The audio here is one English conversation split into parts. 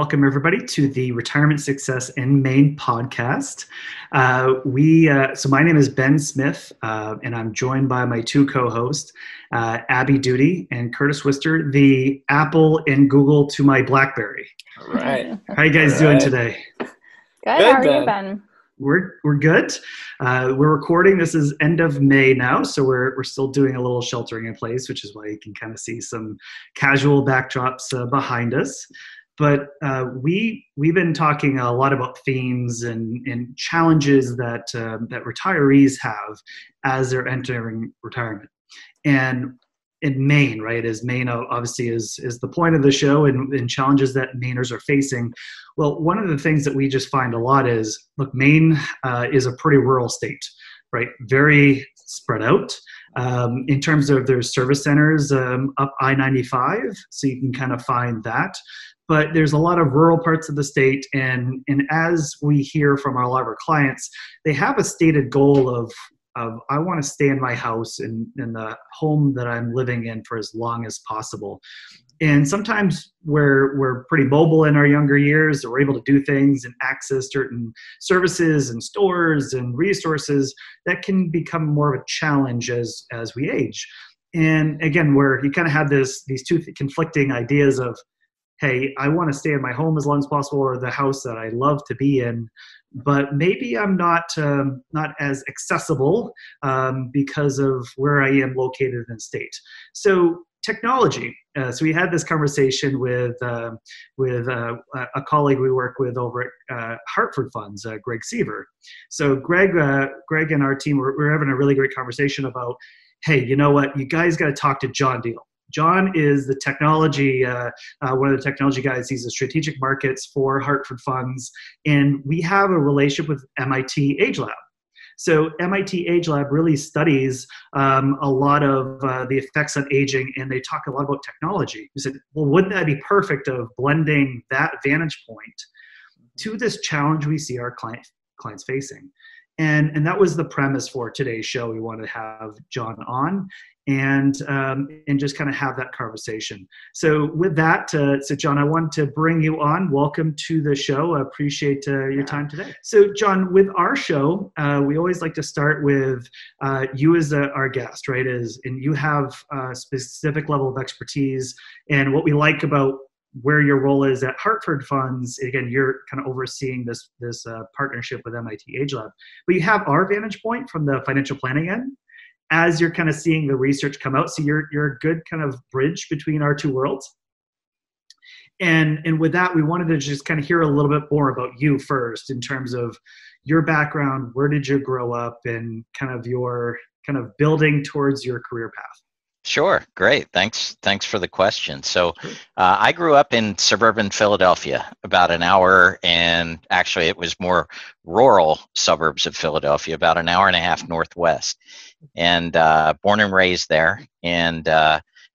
welcome everybody to the Retirement Success in Maine podcast. So my name is Ben Smith, and I'm joined by my two co-hosts, Abby Duty and Curtis Wister, the Apple and Google to my BlackBerry. All right. How are you guys doing today? Good. How are you, Ben? We're good. We're recording. This is end of May now, so we're still doing a little sheltering in place, which is why you can kind of see some casual backdrops behind us. But we've been talking a lot about themes and challenges that retirees have as they're entering retirement. And in Maine, right, as Maine obviously is the point of the show, and challenges that Mainers are facing. Well, one of the things that we just find a lot is, look, Maine is a pretty rural state, right? Very spread out in terms of their service centers up I-95, so you can kind of find that. But there's a lot of rural parts of the state, and as we hear from a lot of our clients, they have a stated goal of I want to stay in my house in the home that I'm living in for as long as possible. And sometimes we're pretty mobile in our younger years. We're able to do things and access certain services and stores and resources that can become more of a challenge as we age. And again, where you kind of have these two conflicting ideas of, hey, I want to stay in my home as long as possible, or the house that I love to be in, but maybe I'm not as accessible because of where I am located in the state. So technology. So we had this conversation with a colleague we work with over at Hartford Funds, Greg Seaver. So Greg and our team we're having a really great conversation about, hey, you know what? You guys got to talk to John Diehl. John is the technology, one of the technology guys. He's a strategic markets for Hartford Funds, and we have a relationship with MIT AgeLab. So MIT AgeLab really studies a lot of the effects on aging, and they talk a lot about technology. We said, well, wouldn't that be perfect of blending that vantage point to this challenge we see our clients facing? And that was the premise for today's show. We wanted to have John on and just kind of have that conversation. So with that, so John, I want to bring you on. Welcome to the show. I appreciate your time today. So John, with our show, we always like to start with you as our guest, right? And you have a specific level of expertise. And what we like about where your role is at Hartford Funds, again, you're kind of overseeing this partnership with MIT AgeLab. But you have our vantage point from the financial planning end, as you're kind of seeing the research come out. So you're a good kind of bridge between our two worlds. And with that, we wanted to just kind of hear a little bit more about you first, in terms of your background, where did you grow up, and kind of your kind of building towards your career path. Sure. Great. Thanks for the question. So I grew up in suburban Philadelphia, about an hour, and actually it was more rural suburbs of Philadelphia, about an hour and a half northwest, and born and raised there, and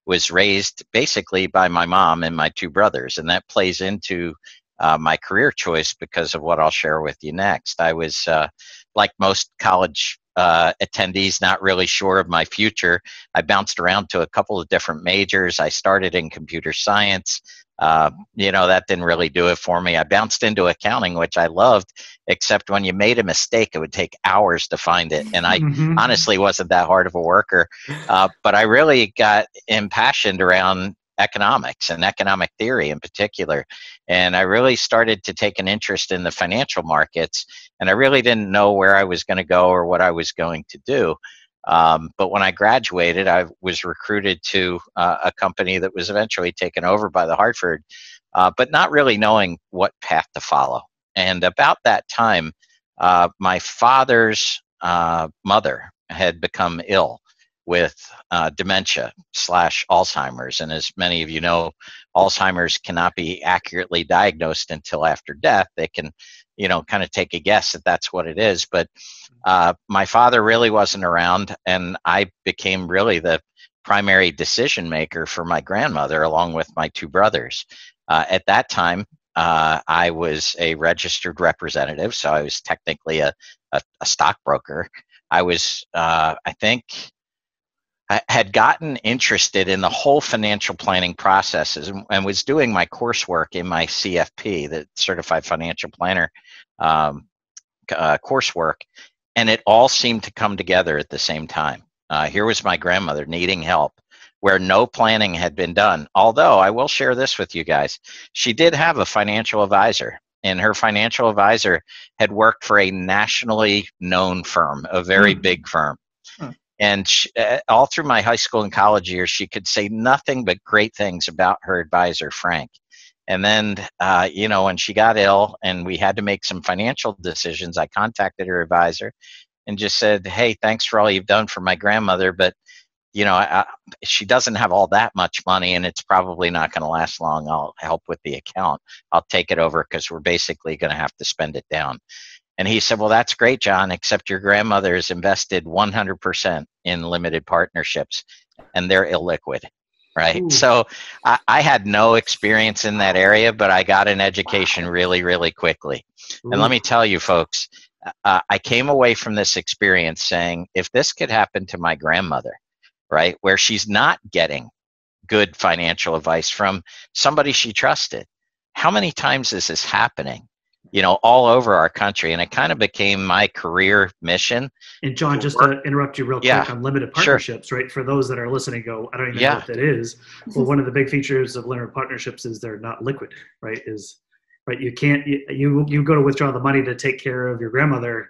was raised basically by my mom and my two brothers. And that plays into my career choice because of what I'll share with you next. I was, like most college attendees, not really sure of my future. I bounced around to a couple of different majors. I started in computer science. That didn't really do it for me. I bounced into accounting, which I loved, except when you made a mistake, it would take hours to find it. And I honestly wasn't that hard of a worker. But I really got impassioned around economics and economic theory in particular. And I really started to take an interest in the financial markets, and I really didn't know where I was going to go or what I was going to do. But when I graduated, I was recruited to a company that was eventually taken over by the Hartford, but not really knowing what path to follow. And about that time, my father's mother had become ill with dementia/Alzheimer's. And as many of you know, Alzheimer's cannot be accurately diagnosed until after death. They can, kind of take a guess that that's what it is. But my father really wasn't around, and I became really the primary decision maker for my grandmother, along with my two brothers. At that time, I was a registered representative, so I was technically a stockbroker. I was, had gotten interested in the whole financial planning processes and was doing my coursework in my CFP, the Certified Financial Planner coursework, and it all seemed to come together at the same time. Here was my grandmother needing help where no planning had been done. Although I will share this with you guys, she did have a financial advisor, and her financial advisor had worked for a nationally known firm, a very big firm. And she, all through my high school and college years, she could say nothing but great things about her advisor, Frank. And then, when she got ill and we had to make some financial decisions, I contacted her advisor and just said, hey, thanks for all you've done for my grandmother, but she doesn't have all that much money and it's probably not going to last long. I'll help with the account. I'll take it over because we're basically going to have to spend it down. And he said, well, that's great, John, except your grandmother has invested 100% in limited partnerships and they're illiquid, right? Ooh. So I had no experience in that area, but I got an education really, really quickly. Ooh. And let me tell you, folks, I came away from this experience saying, if this could happen to my grandmother, right, where she's not getting good financial advice from somebody she trusted, how many times is this happening? All over our country. And it kind of became my career mission. And John, just to interrupt you real quick on limited partnerships, sure. Right? For those that are listening, I don't even know what that is. Well, one of the big features of limited partnerships is they're not liquid, right? You can't, you go to withdraw the money to take care of your grandmother,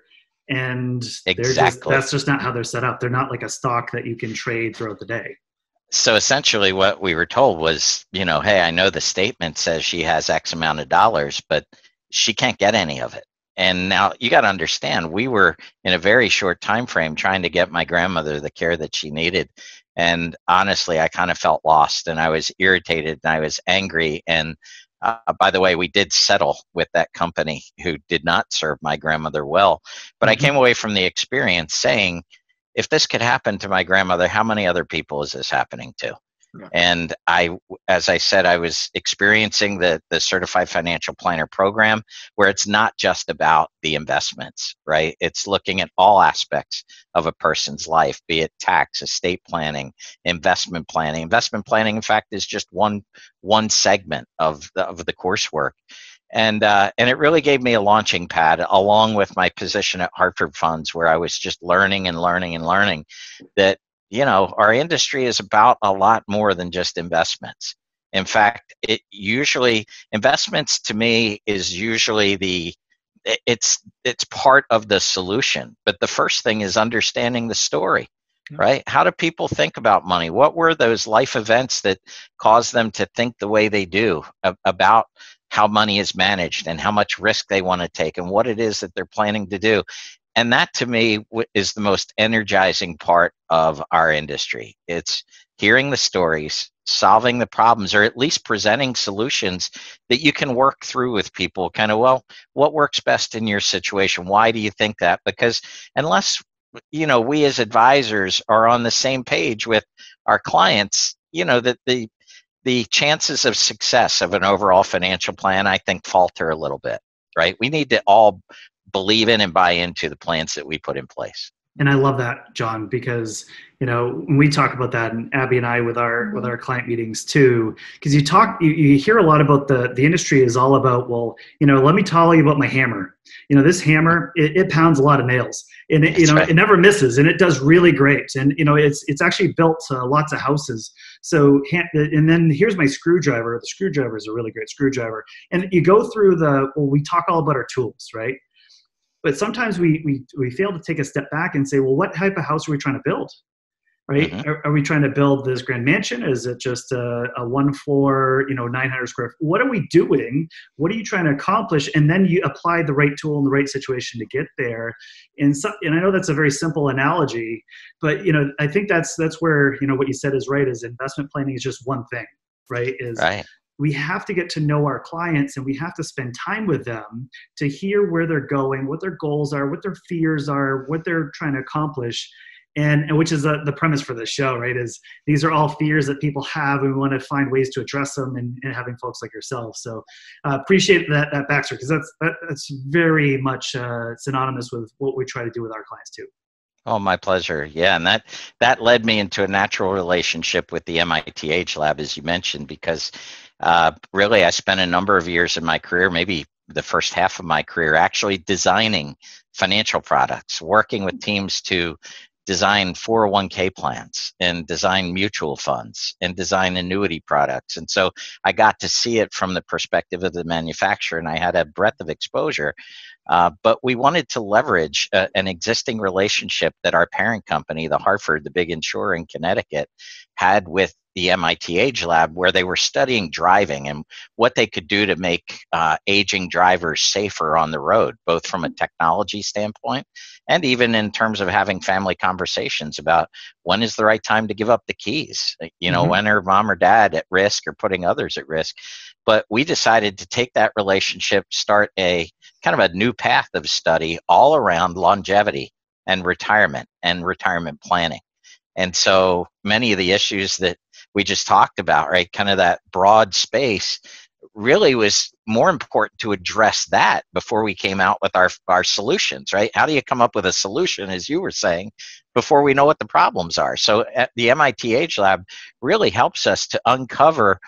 and that's just not how they're set up. They're not like a stock that you can trade throughout the day. So essentially what we were told was, hey, I know the statement says she has X amount of dollars, but she can't get any of it. And now you got to understand, we were in a very short time frame trying to get my grandmother the care that she needed. And honestly, I kind of felt lost and I was irritated and I was angry. And by the way, we did settle with that company who did not serve my grandmother well. But I came away from the experience saying, if this could happen to my grandmother, how many other people is this happening to? Yeah. And as I said, I was experiencing the Certified Financial Planner program where it's not just about the investments, right? It's looking at all aspects of a person's life, be it tax, estate planning, investment planning. Investment planning, in fact, is just one segment of the coursework. And it really gave me a launching pad along with my position at Hartford Funds where I was just learning that our industry is about a lot more than just investments. In fact, investments to me is usually it's part of the solution. But the first thing is understanding the story, right? How do people think about money? What were those life events that caused them to think the way they do about how money is managed and how much risk they want to take and what it is that they're planning to do? And that, to me, is the most energizing part of our industry. It's hearing the stories, solving the problems, or at least presenting solutions that you can work through with people. Kind of, well, what works best in your situation? Why do you think that? Because unless, we as advisors are on the same page with our clients, that the chances of success of an overall financial plan, I think, falter a little bit, right? We need to all believe in and buy into the plans that we put in place. And I love that, John, because, when we talk about that, and Abby and I with our client meetings too, because you hear a lot about the industry is all about, well, let me tell you about my hammer. This hammer, it pounds a lot of nails and it, right. It never misses and it does really great. And, it's actually built lots of houses. So, and then here's my screwdriver. The screwdriver is a really great screwdriver. And you go through we talk all about our tools, right? But sometimes we fail to take a step back and say, well, what type of house are we trying to build, right? Mm-hmm. Are we trying to build this grand mansion? Is it just a one floor, 900 square feet? What are we doing? What are you trying to accomplish? And then you apply the right tool in the right situation to get there. And I know that's a very simple analogy, but I think that's where what you said is right. Is investment planning is just one thing, right? Right. We have to get to know our clients and we have to spend time with them to hear where they're going, what their goals are, what their fears are, what they're trying to accomplish. And which is the premise for this show, right? Is these are all fears that people have and we want to find ways to address them and having folks like yourself. So appreciate that backstory because that's very much synonymous with what we try to do with our clients too. Oh, my pleasure. Yeah, and that led me into a natural relationship with the MIT AgeLab, as you mentioned, because really I spent a number of years in my career, maybe the first half of my career, actually designing financial products, working with teams to design 401k plans and design mutual funds and design annuity products. And so I got to see it from the perspective of the manufacturer, and I had a breadth of exposure. But we wanted to leverage an existing relationship that our parent company, the Hartford, the big insurer in Connecticut, had with the MIT AgeLab, where they were studying driving and what they could do to make aging drivers safer on the road, both from a technology standpoint and even in terms of having family conversations about when is the right time to give up the keys. When are mom or dad at risk or putting others at risk? But we decided to take that relationship, start a kind of a new path of study all around longevity and retirement planning. And so many of the issues that we just talked about, right, kind of that broad space, really was more important to address that before we came out with our solutions, right? How do you come up with a solution, as you were saying, before we know what the problems are? So the MIT AgeLab really helps us to uncover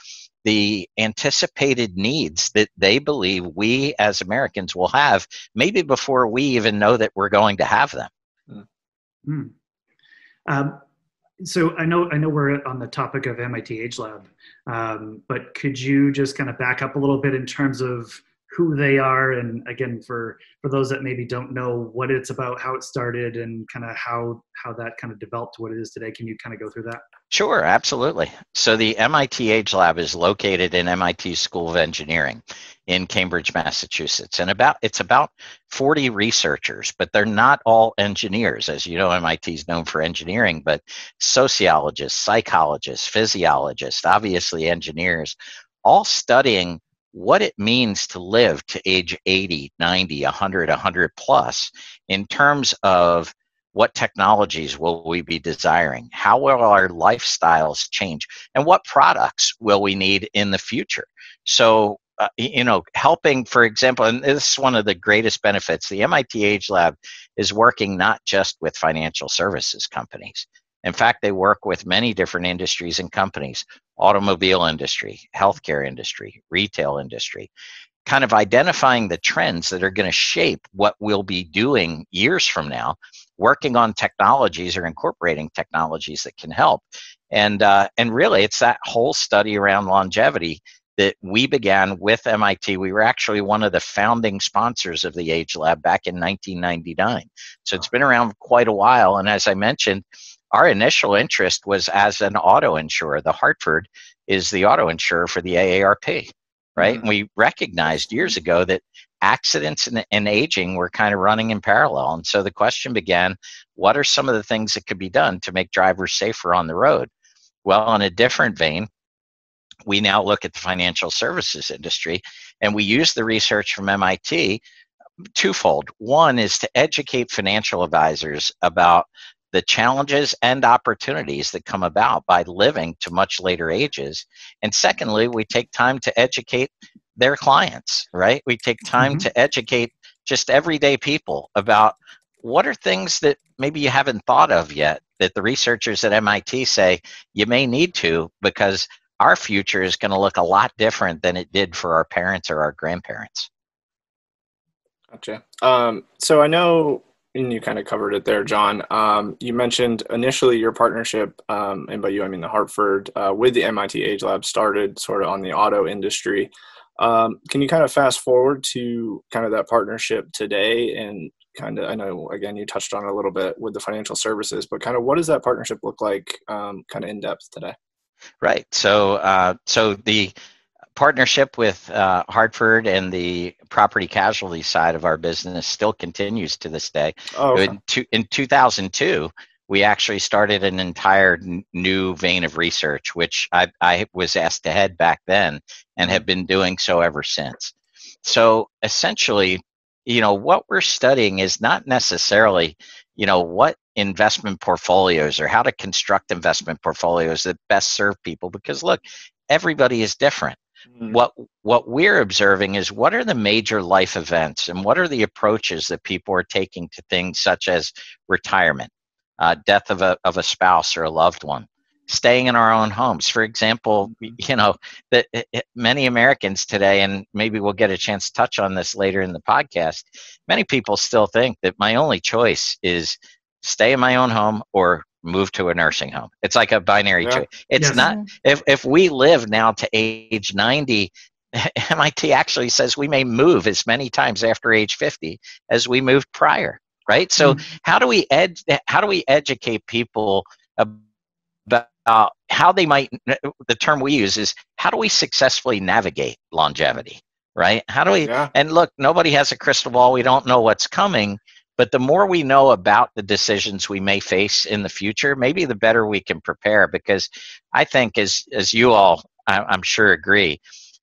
the anticipated needs that they believe we as Americans will have, maybe before we even know that we're going to have them. So I know we're on the topic of MIT AgeLab, but could you just kind of back up a little bit in terms of who they are, and again, for those that maybe don't know what it's about, how it started, and kind of how that kind of developed to what it is today? Can you kind of go through that? Sure, absolutely. So the MIT AgeLab is located in MIT School of Engineering in Cambridge, Massachusetts. And it's about 40 researchers, but they're not all engineers. As you know, MIT is known for engineering, but sociologists, psychologists, physiologists, obviously engineers, all studying what it means to live to age 80, 90, 100, 100 plus in terms of what technologies will we be desiring? How will our lifestyles change? And what products will we need in the future? So, helping, for example, and this is one of the greatest benefits, the MIT AgeLab is working not just with financial services companies. In fact, they work with many different industries and companies: automobile industry, healthcare industry, retail industry, kind of identifying the trends that are going to shape what we'll be doing years from now, working on technologies or incorporating technologies that can help. And really, it's that whole study around longevity that we began with MIT. We were actually one of the founding sponsors of the AgeLab back in 1999. So it's been around quite a while. And as I mentioned, our initial interest was as an auto insurer. The Hartford is the auto insurer for the AARP. Right. And we recognized years ago that accidents and aging were kind of running in parallel. And so the question began, what are some of the things that could be done to make drivers safer on the road? Well, in a different vein, we now look at the financial services industry, and we use the research from MIT twofold. One is to educate financial advisors about the challenges and opportunities that come about by living to much later ages. And secondly, we take time to educate their clients, right? We take time to educate just everyday people about what are things that maybe you haven't thought of yet that the researchers at MIT say you may need to, because our future is going to look a lot different than it did for our parents or our grandparents. Gotcha. So I know, and you kind of covered it there, John. You mentioned initially your partnership, and by you I mean the Hartford, with the MIT AgeLab started sort of on the auto industry. Can you kind of fast forward to kind of that partnership today, and kind of, I know again you touched on it a little bit with the financial services, but kind of what does that partnership look like, kind of in depth today? Right. So the partnership with Hartford and the property casualty side of our business still continues to this day. Oh, okay. In 2002, we actually started an entire new vein of research, which I was asked to head back then and have been doing so ever since. So essentially, what we're studying is not necessarily, what investment portfolios or how to construct investment portfolios that best serve people, because look, everybody is different. What we're observing is what are the major life events and what are the approaches that people are taking to things such as retirement, death of a spouse or a loved one, staying in our own homes. For example, that many Americans today, and maybe we'll get a chance to touch on this later in the podcast, many people still think that my only choice is stay in my own home or move to a nursing home. It's like a binary choice. It's not. If we live now to age 90, MIT actually says we may move as many times after age 50 as we moved prior. Right. So how do we educate people about how they might, the term we use is, how do we successfully navigate longevity? Right. How do we, and look, nobody has a crystal ball. We don't know what's coming, but the more we know about the decisions we may face in the future, maybe the better we can prepare. Because I think, as you all, I'm sure, agree,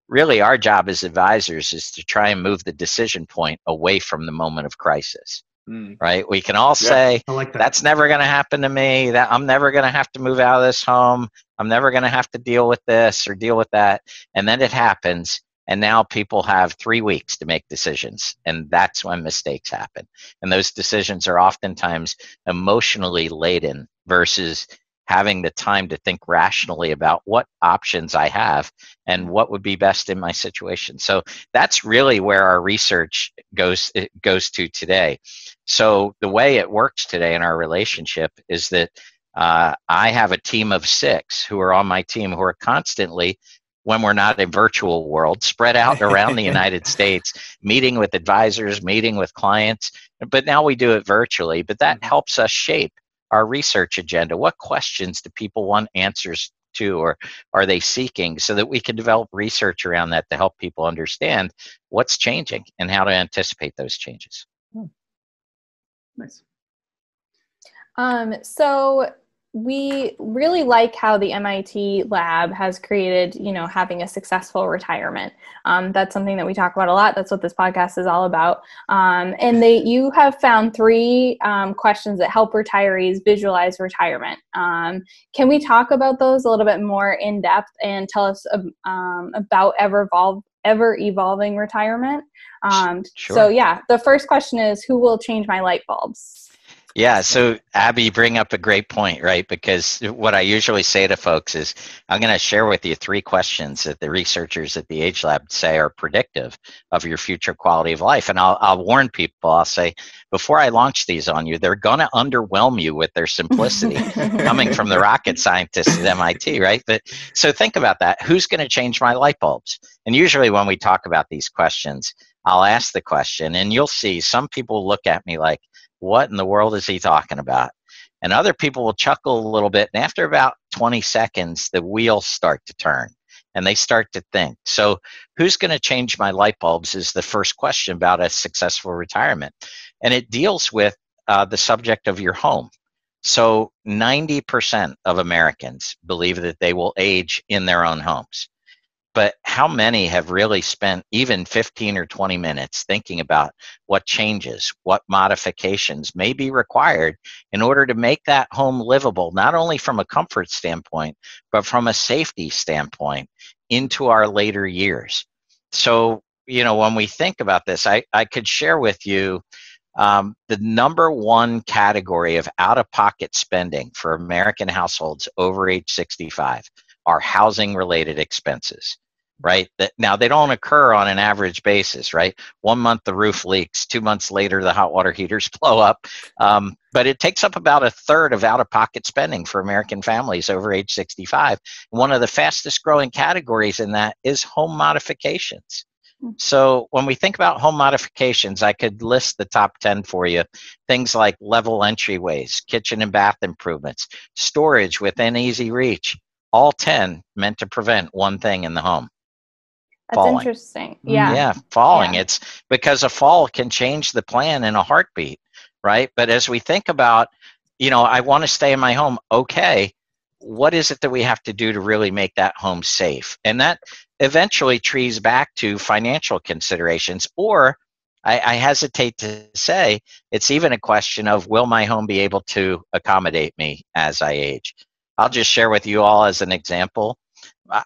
really our job as advisors is to try and move the decision point away from the moment of crisis. Right? We can all say, that's never going to happen to me, that I'm never going to have to move out of this home, I'm never going to have to deal with this or deal with that. And then it happens. And now people have 3 weeks to make decisions. And that's when mistakes happen. And those decisions are oftentimes emotionally laden versus having the time to think rationally about what options I have and what would be best in my situation. So that's really where our research goes to today. So the way it works today in our relationship is that I have a team of 6 who are on my team who are constantly, when we're not in a virtual world, spread out around the United States, meeting with advisors, meeting with clients. But now we do it virtually. But that helps us shape our research agenda. What questions do people want answers to, or are they seeking, so that we can develop research around that to help people understand what's changing and how to anticipate those changes. Nice. So we really like how the MIT lab has created, having a successful retirement. That's something that we talk about a lot. That's what this podcast is all about. And you have found 3 questions that help retirees visualize retirement. Can we talk about those a little bit more in depth and tell us about ever evolving retirement? Sure. So the first question is, who will change my light bulbs? Yeah, so Abby, you bring up a great point, right? Because what I usually say to folks is, I'm going to share with you 3 questions that the researchers at the AgeLab say are predictive of your future quality of life. And I'll warn people, I'll say, before I launch these on you, they're going to underwhelm you with their simplicity coming from the rocket scientists at MIT, right? But so think about that. Who's going to change my light bulbs? And usually when we talk about these questions, I'll ask the question, and you'll see some people look at me like, what in the world is he talking about? And other people will chuckle a little bit. And after about 20 seconds, the wheels start to turn and they start to think. So who's going to change my light bulbs is the first question about a successful retirement. And it deals with the subject of your home. So 90% of Americans believe that they will age in their own homes. But how many have really spent even 15 or 20 minutes thinking about what changes, what modifications may be required in order to make that home livable, not only from a comfort standpoint, but from a safety standpoint into our later years? So, when we think about this, I could share with you the number 1 category of out-of-pocket spending for American households over age 65 are housing-related expenses, right? Now, they don't occur on an average basis, right? 1 month the roof leaks, 2 months later the hot water heaters blow up. But it takes up about 1/3 of out-of-pocket spending for American families over age 65. One of the fastest growing categories in that is home modifications. So when we think about home modifications, I could list the top 10 for you. Things like level entryways, kitchen and bath improvements, storage within easy reach, all 10 meant to prevent one thing in the home. That's falling. Interesting. Yeah. Yeah, falling. Yeah. It's because a fall can change the plan in a heartbeat, right? But as we think about, I want to stay in my home. Okay, what is it that we have to do to really make that home safe? And that eventually trees back to financial considerations, or I hesitate to say it's even a question of, will my home be able to accommodate me as I age? I'll just share with you all as an example.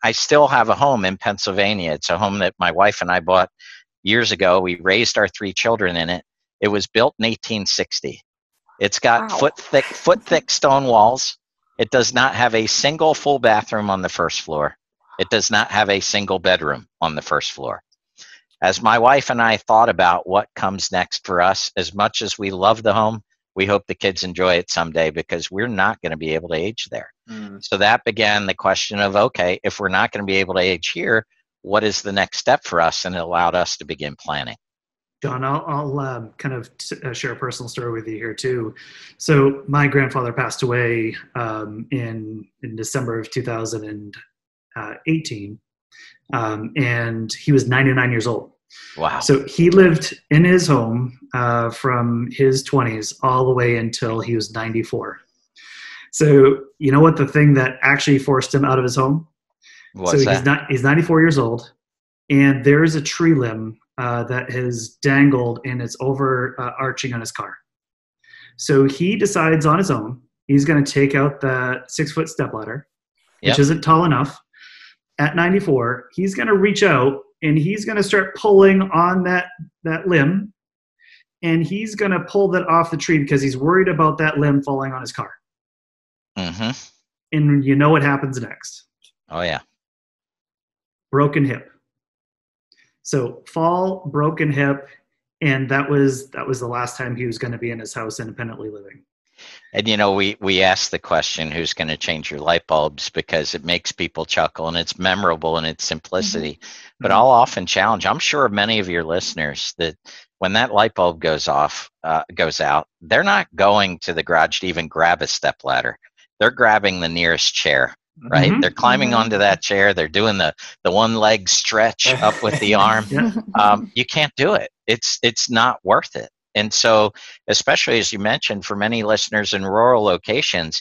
I still have a home in Pennsylvania. It's a home that my wife and I bought years ago. We raised our 3 children in it. It was built in 1860. It's got Wow. foot thick stone walls. It does not have a single full bathroom on the first floor. It does not have a single bedroom on the first floor. As my wife and I thought about what comes next for us, as much as we love the home, we hope the kids enjoy it someday because we're not going to be able to age there. So that began the question of, okay, if we're not going to be able to age here, what is the next step for us? And it allowed us to begin planning. John, I'll kind of share a personal story with you here too. So my grandfather passed away in December of 2018, and he was 99 years old. Wow. So he lived in his home from his 20s all the way until he was 94. So you know what the thing that actually forced him out of his home? What's that? He's 94 years old, and there's a tree limb that has dangled and it's arching on his car. So he decides on his own he's going to take out that 6-foot stepladder, which isn't tall enough. At 94, he's going to reach out and he's going to start pulling on that limb, and he's going to pull that off the tree because he's worried about that limb falling on his car. Mm-hmm. And you know what happens next? Oh, yeah. Broken hip. So fall, broken hip, and that was the last time he was going to be in his house independently living. And we ask the question, who's going to change your light bulbs, because it makes people chuckle and it's memorable in its simplicity. But I'll often challenge, I'm sure many of your listeners, that when that light bulb goes out, they're not going to the garage to even grab a stepladder. They're grabbing the nearest chair. Right? They're climbing onto that chair. They're doing the one leg stretch up with the arm. You can't do it. It's not worth it. And so, especially as you mentioned, for many listeners in rural locations,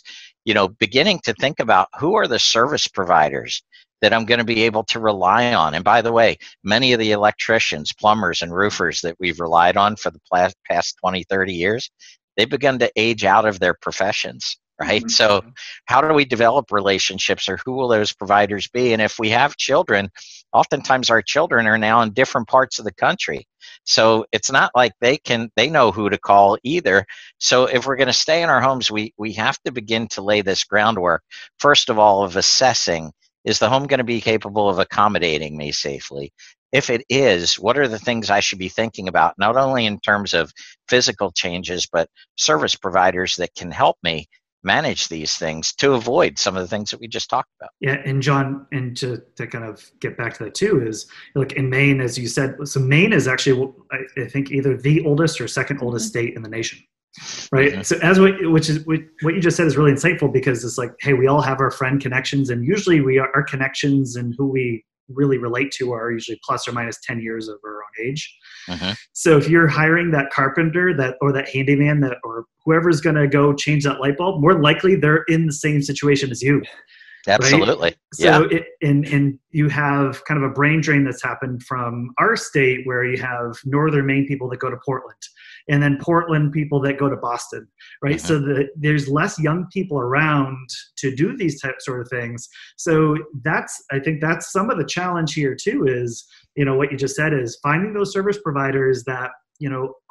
beginning to think about who are the service providers that I'm going to be able to rely on. And by the way, many of the electricians, plumbers, and roofers that we've relied on for the past 20, 30 years, they've begun to age out of their professions. Right. So how do we develop relationships, or who will those providers be? And if we have children, oftentimes our children are now in different parts of the country. So it's not like they know who to call either. So if we're going to stay in our homes, we have to begin to lay this groundwork, first of all, of assessing, is the home going to be capable of accommodating me safely? If it is, what are the things I should be thinking about, not only in terms of physical changes, but service providers that can help me manage these things to avoid some of the things that we just talked about. Yeah, and John, and to kind of get back to that too, is look, in Maine, as you said, so Maine is actually, I think, either the oldest or second oldest state in the nation, right? So what you just said is really insightful, because it's like, hey, we all have our friend connections, and usually our connections and who we really relate to are usually plus or minus 10 years of our own age. So if you're hiring that carpenter or that handyman or whoever's going to go change that light bulb, more likely they're in the same situation as you. Absolutely. Right? So and you have kind of a brain drain that's happened from our state, where you have northern Maine people that go to Portland, and then Portland people that go to Boston, right? So there's less young people around to do these sort of things. So I think that's some of the challenge here too, is, what you just said, is finding those service providers that,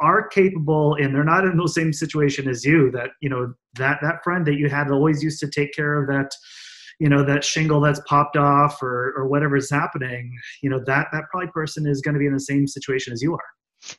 are capable, and they're not in the same situation as you, that, that friend that you had always used to take care of that, that shingle that's popped off or whatever's happening, that probably person is going to be in the same situation as you are.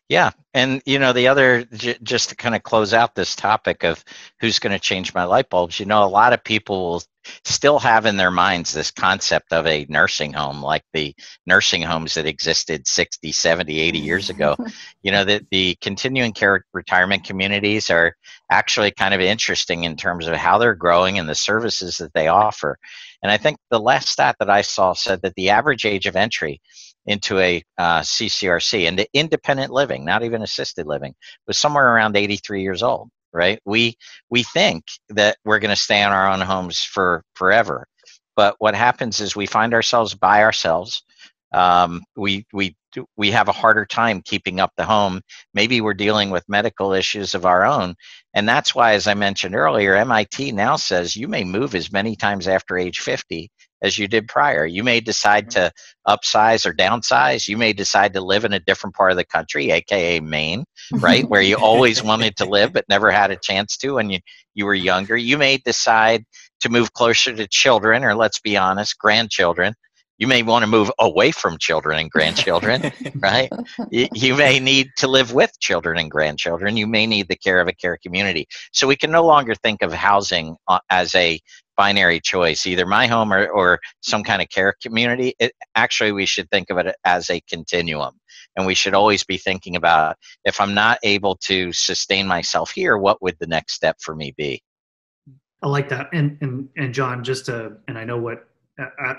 Yeah. And, the other, just to kind of close out this topic of who's going to change my light bulbs, a lot of people will still have in their minds this concept of a nursing home, like the nursing homes that existed 60, 70, 80 years ago. That the continuing care retirement communities are actually kind of interesting in terms of how they're growing and the services that they offer. And I think the last stat that I saw said that the average age of entry into a CCRC, into independent living, not even assisted living, was somewhere around 83 years old, right? We think that we're going to stay in our own homes for forever. But what happens is we find ourselves by ourselves. We have a harder time keeping up the home. Maybe we're dealing with medical issues of our own. And that's why, as I mentioned earlier, MIT now says you may move as many times after age 50 as you did prior. You may decide to upsize or downsize. You may decide to live in a different part of the country, aka Maine, right, where you always wanted to live but never had a chance to when you were younger. You may decide to move closer to children, or let's be honest, grandchildren. You may want to move away from children and grandchildren, right? You may need to live with children and grandchildren. You may need the care of a care community. So we can no longer think of housing as a binary choice, either my home or some kind of care community. Actually, we should think of it as a continuum. And we should always be thinking about, if I'm not able to sustain myself here, what would the next step for me be? I like that. And John, and I know what,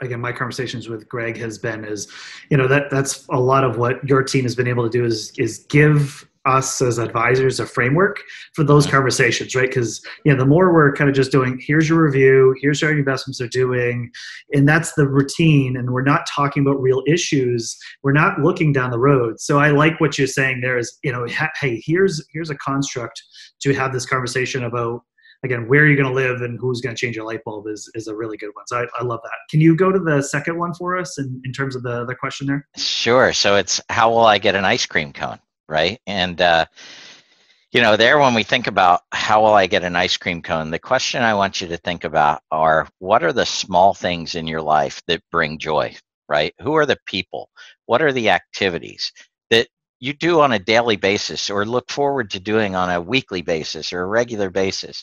again, my conversations with Greg has been is, that's a lot of what your team has been able to do is give us as advisors a framework for those conversations, right? Because the more we're kind of just doing, here's your review, here's how your investments are doing, and that's the routine, and we're not talking about real issues, we're not looking down the road. So I like what you're saying there is, hey, here's a construct to have this conversation about, again, where you're going to live and who's going to change your light bulb is a really good one. So I love that. Can you go to the second one for us in terms of the question there? Sure. So it's, how will I get an ice cream cone, right? And, there, when we think about how will I get an ice cream cone, the question I want you to think about are, what are the small things in your life that bring joy, right? Who are the people? What are the activities that you do on a daily basis or look forward to doing on a weekly basis or a regular basis?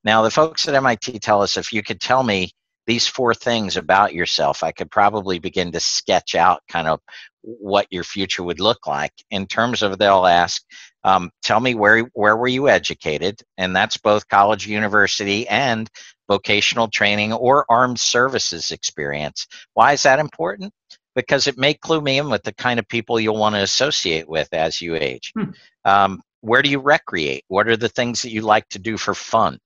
Now, the folks at MIT tell us, if you could tell me these 4 things about yourself, I could probably begin to sketch out kind of what your future would look like. In terms of, they'll ask, tell me where were you educated? And that's both college, university, and vocational training or armed services experience. Why is that important? Because it may clue me in with the kind of people you'll want to associate with as you age. Where do you recreate? What are the things that you like to do for fun?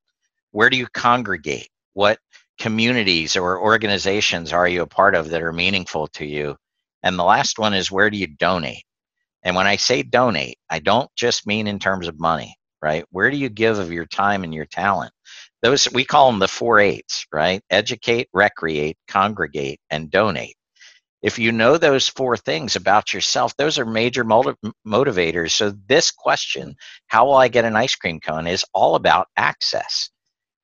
Where do you congregate? What communities or organizations are you a part of that are meaningful to you? And the last one is, where do you donate? And when I say donate, I don't just mean in terms of money, right? Where do you give of your time and your talent? Those, we call them the 4 8s, right? Educate, recreate, congregate, and donate. If you know those 4 things about yourself, those are major motivators. So this question, how will I get an ice cream cone, is all about access.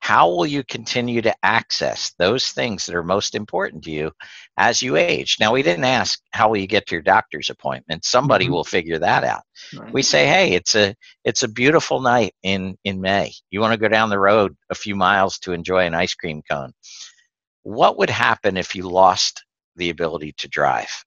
How will you continue to access those things that are most important to you as you age? Now, we didn't ask, how will you get to your doctor's appointment? Somebody will figure that out. Right. We say, hey, it's a beautiful night in May. You want to go down the road a few miles to enjoy an ice cream cone. What would happen if you lost the ability to drive?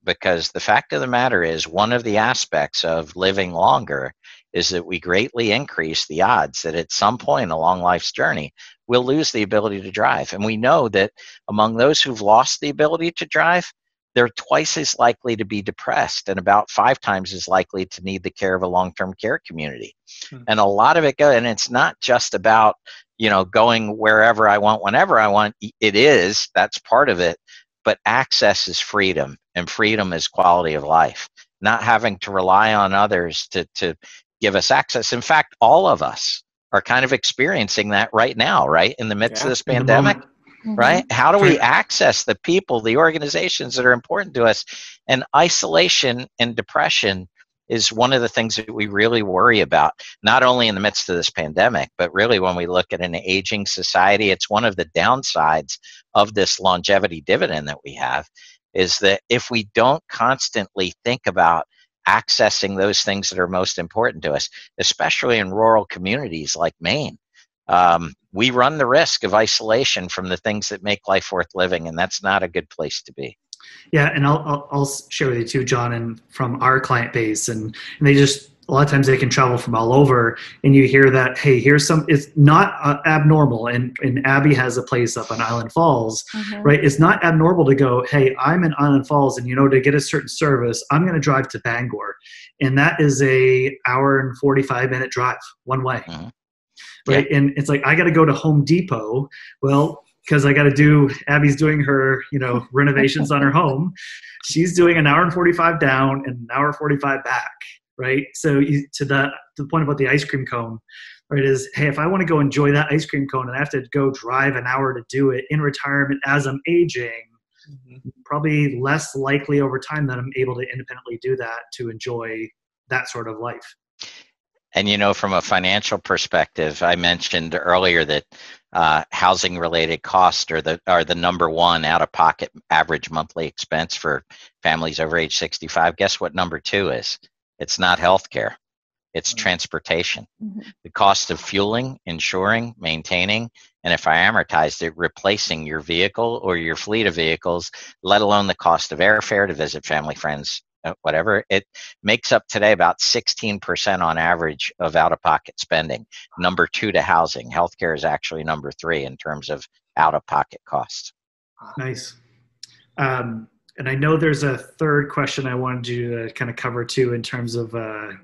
Because the fact of the matter is, one of the aspects of living longer is that we greatly increase the odds that at some point along life's journey, we'll lose the ability to drive. And we know that among those who've lost the ability to drive, they're twice as likely to be depressed and about 5 times as likely to need the care of a long-term care community. And a lot of it goes, and it's not just about, going wherever I want, whenever I want. It is, that's part of it. But access is freedom, and freedom is quality of life. Not having to rely on others to give us access. In fact, all of us are kind of experiencing that right now, right? In the midst of this pandemic, right? How do we access the people, the organizations that are important to us? And isolation and depression is one of the things that we really worry about, not only in the midst of this pandemic, but really when we look at an aging society. It's one of the downsides of this longevity dividend that we have, is that if we don't constantly think about accessing those things that are most important to us, especially in rural communities like Maine, we run the risk of isolation from the things that make life worth living, and that's not a good place to be. Yeah, and I'll share with you too, John, and from our client base, and they just, a lot of times they can travel from all over, and you hear that, hey, here's some, it's not abnormal, and Abby has a place up on Island Falls, right? It's not abnormal to go, hey, I'm in Island Falls, and to get a certain service, I'm going to drive to Bangor, and that is a hour and 45-minute drive one way, right? Yeah. And it's like, I got to go to Home Depot. Well, because I got to do, Abby's doing her, renovations on her home. She's doing an hour and 45 down and an hour 45 back, right? So to the point about the ice cream cone, right, is, hey, if I want to go enjoy that ice cream cone and I have to go drive an hour to do it in retirement as I'm aging, probably less likely over time that I'm able to independently do that to enjoy that sort of life. And, you know, from a financial perspective, I mentioned earlier that housing related costs are the number one out of pocket average monthly expense for families over age 65. Guess what number two is? It's not healthcare. It's transportation. The cost of fueling, insuring, maintaining, and if I amortized it, replacing your vehicle or your fleet of vehicles, let alone the cost of airfare to visit family, friends, whatever, it makes up today about 16% on average of out-of-pocket spending. Number two to housing. Healthcare is actually number three in terms of out-of-pocket costs. Nice. And I know there's a third question I wanted you to kind of cover too, in terms of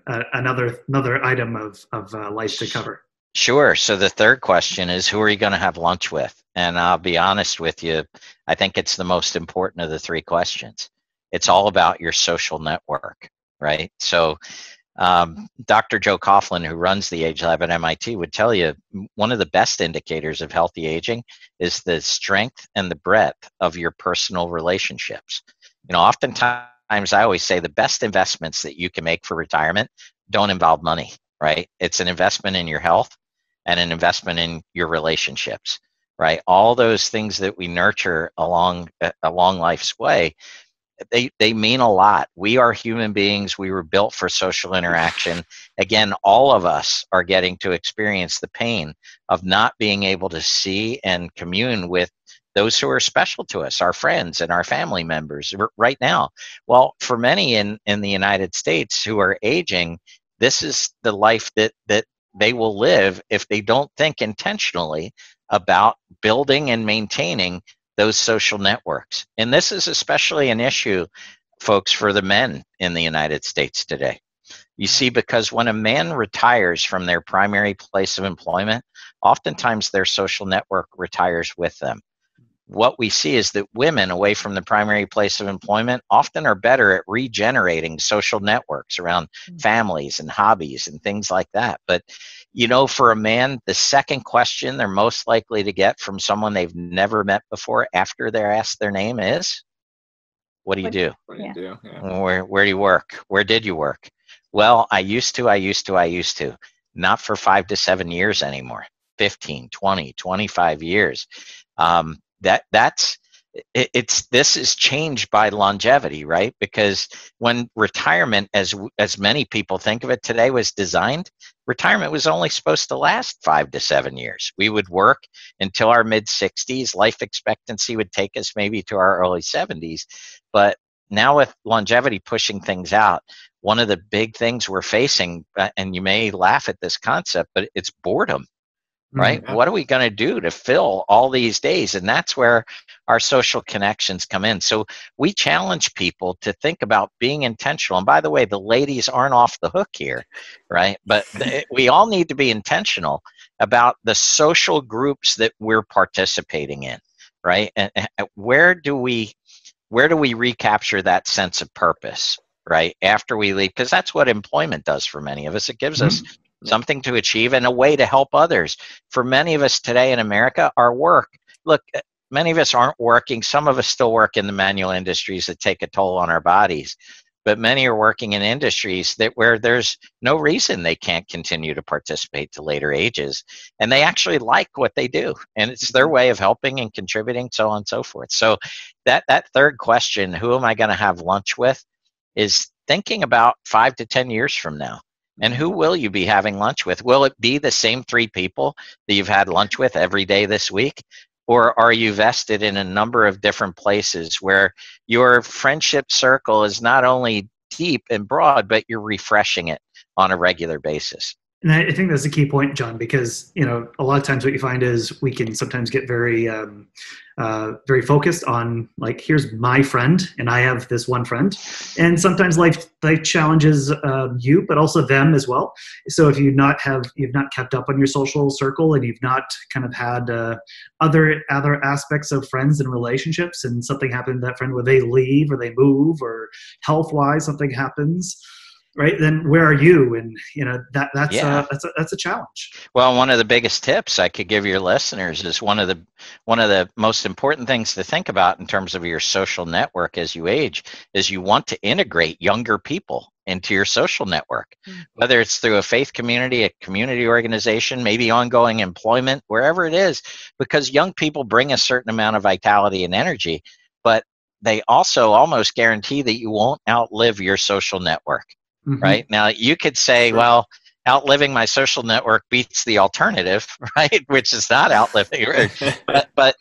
another item of life to cover. Sure. So the third question is, who are you going to have lunch with? And I'll be honest with you, I think it's the most important of the three questions. It's all about your social network, right? So Dr. Joe Coughlin, who runs the AgeLab at MIT, would tell you one of the best indicators of healthy aging is the strength and the breadth of your personal relationships. You know, oftentimes I always say the best investments that you can make for retirement don't involve money, right? It's an investment in your health and an investment in your relationships, right? All those things that we nurture along life's way, they mean a lot. We are human beings. We were built for social interaction. Again, all of us are getting to experience the pain of not being able to see and commune with those who are special to us, our friends and our family members right now. Well, for many in the United States who are aging, this is the life that they will live if they don't think intentionally about building and maintaining those social networks. And this is especially an issue, folks, for the men in the United States today. You see, because when a man retires from their primary place of employment, oftentimes their social network retires with them. What we see is that women away from the primary place of employment often are better at regenerating social networks around families and hobbies and things like that. But, you know, for a man, the second question they're most likely to get from someone they've never met before after they're asked their name is, what do you do? What do you do? Yeah. Where do you work? Where did you work? Well, I used to. Not for 5 to 7 years anymore. 15, 20, 25 years. This is changed by longevity, right? Because when retirement, as many people think of it today, was designed, retirement was only supposed to last 5 to 7 years. We would work until our mid-60s. Life expectancy would take us maybe to our early 70s. But now with longevity pushing things out, one of the big things we're facing, and you may laugh at this concept, but it's boredom. Right? Mm-hmm. What are we going to do to fill all these days? And that's where our social connections come in. So we challenge people to think about being intentional. And by the way, the ladies aren't off the hook here, right? But we all need to be intentional about the social groups that we're participating in, right? And where do we recapture that sense of purpose, right? After we leave, because that's what employment does for many of us. It gives us something to achieve and a way to help others. For many of us today in America, our work, look, many of us aren't working. Some of us still work in the manual industries that take a toll on our bodies, but many are working in industries where there's no reason they can't continue to participate to later ages. And they actually like what they do. And it's their way of helping and contributing, so on and so forth. So that third question, who am I going to have lunch with, is thinking about 5 to 10 years from now. And who will you be having lunch with? Will it be the same 3 people that you've had lunch with every day this week? Or are you vested in a number of different places where your friendship circle is not only deep and broad, but you're refreshing it on a regular basis? And I think that's a key point, John, because, you know, a lot of times what you find is we can sometimes get very focused on, like, here's my friend and I have this one friend. And sometimes life challenges you, but also them as well. So if you've not kept up on your social circle and you've not kind of had other aspects of friends and relationships, and something happened to that friend where they leave or they move or health-wise something happens, right, then where are you? And that's Yeah. that's a challenge. Well, one of the biggest tips I could give your listeners is one of the most important things to think about in terms of your social network as you age is you want to integrate younger people into your social network, whether it's through a faith community, a community organization, maybe ongoing employment, wherever it is, because young people bring a certain amount of vitality and energy, but they also almost guarantee that you won't outlive your social network. Right? Now, you could say, well, outliving my social network beats the alternative, right? Which is not outliving. But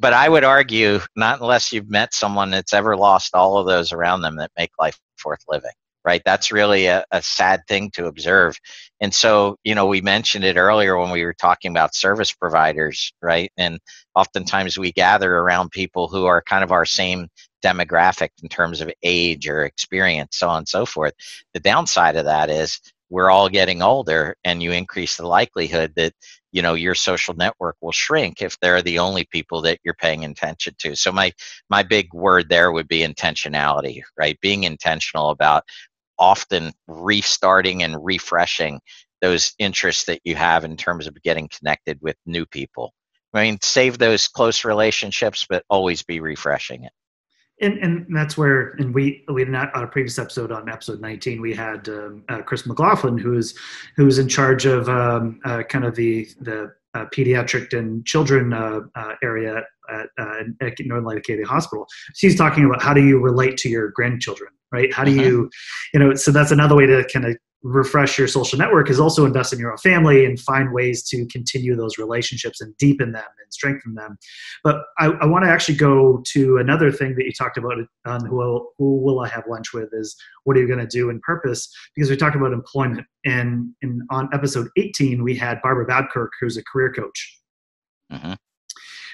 I would argue, not unless you've met someone that's ever lost all of those around them that make life worth living, right? That's really a sad thing to observe. And so, we mentioned it earlier when we were talking about service providers, right? And oftentimes we gather around people who are kind of our same demographic in terms of age or experience, so on and so forth. The downside of that is we're all getting older, and you increase the likelihood that your social network will shrink if they're the only people that you're paying attention to. So my big word there would be intentionality, right? Being intentional about often restarting and refreshing those interests that you have in terms of getting connected with new people. I mean, save those close relationships, but always be refreshing it. And that's where, and we on a previous episode, on episode 19, we had Chris McLaughlin, who's in charge of kind of the pediatric and children area at Northern Light Acadia Hospital. She's talking about how do you relate to your grandchildren, right? How do you, so that's another way to kind of refresh your social network, is also invest in your own family and find ways to continue those relationships and deepen them and strengthen them. But I want to actually go to another thing that you talked about on who will I have lunch with, is what are you going to do in purpose? Because we talked about employment, and on episode 18, we had Barbara Babkirk, who's a career coach.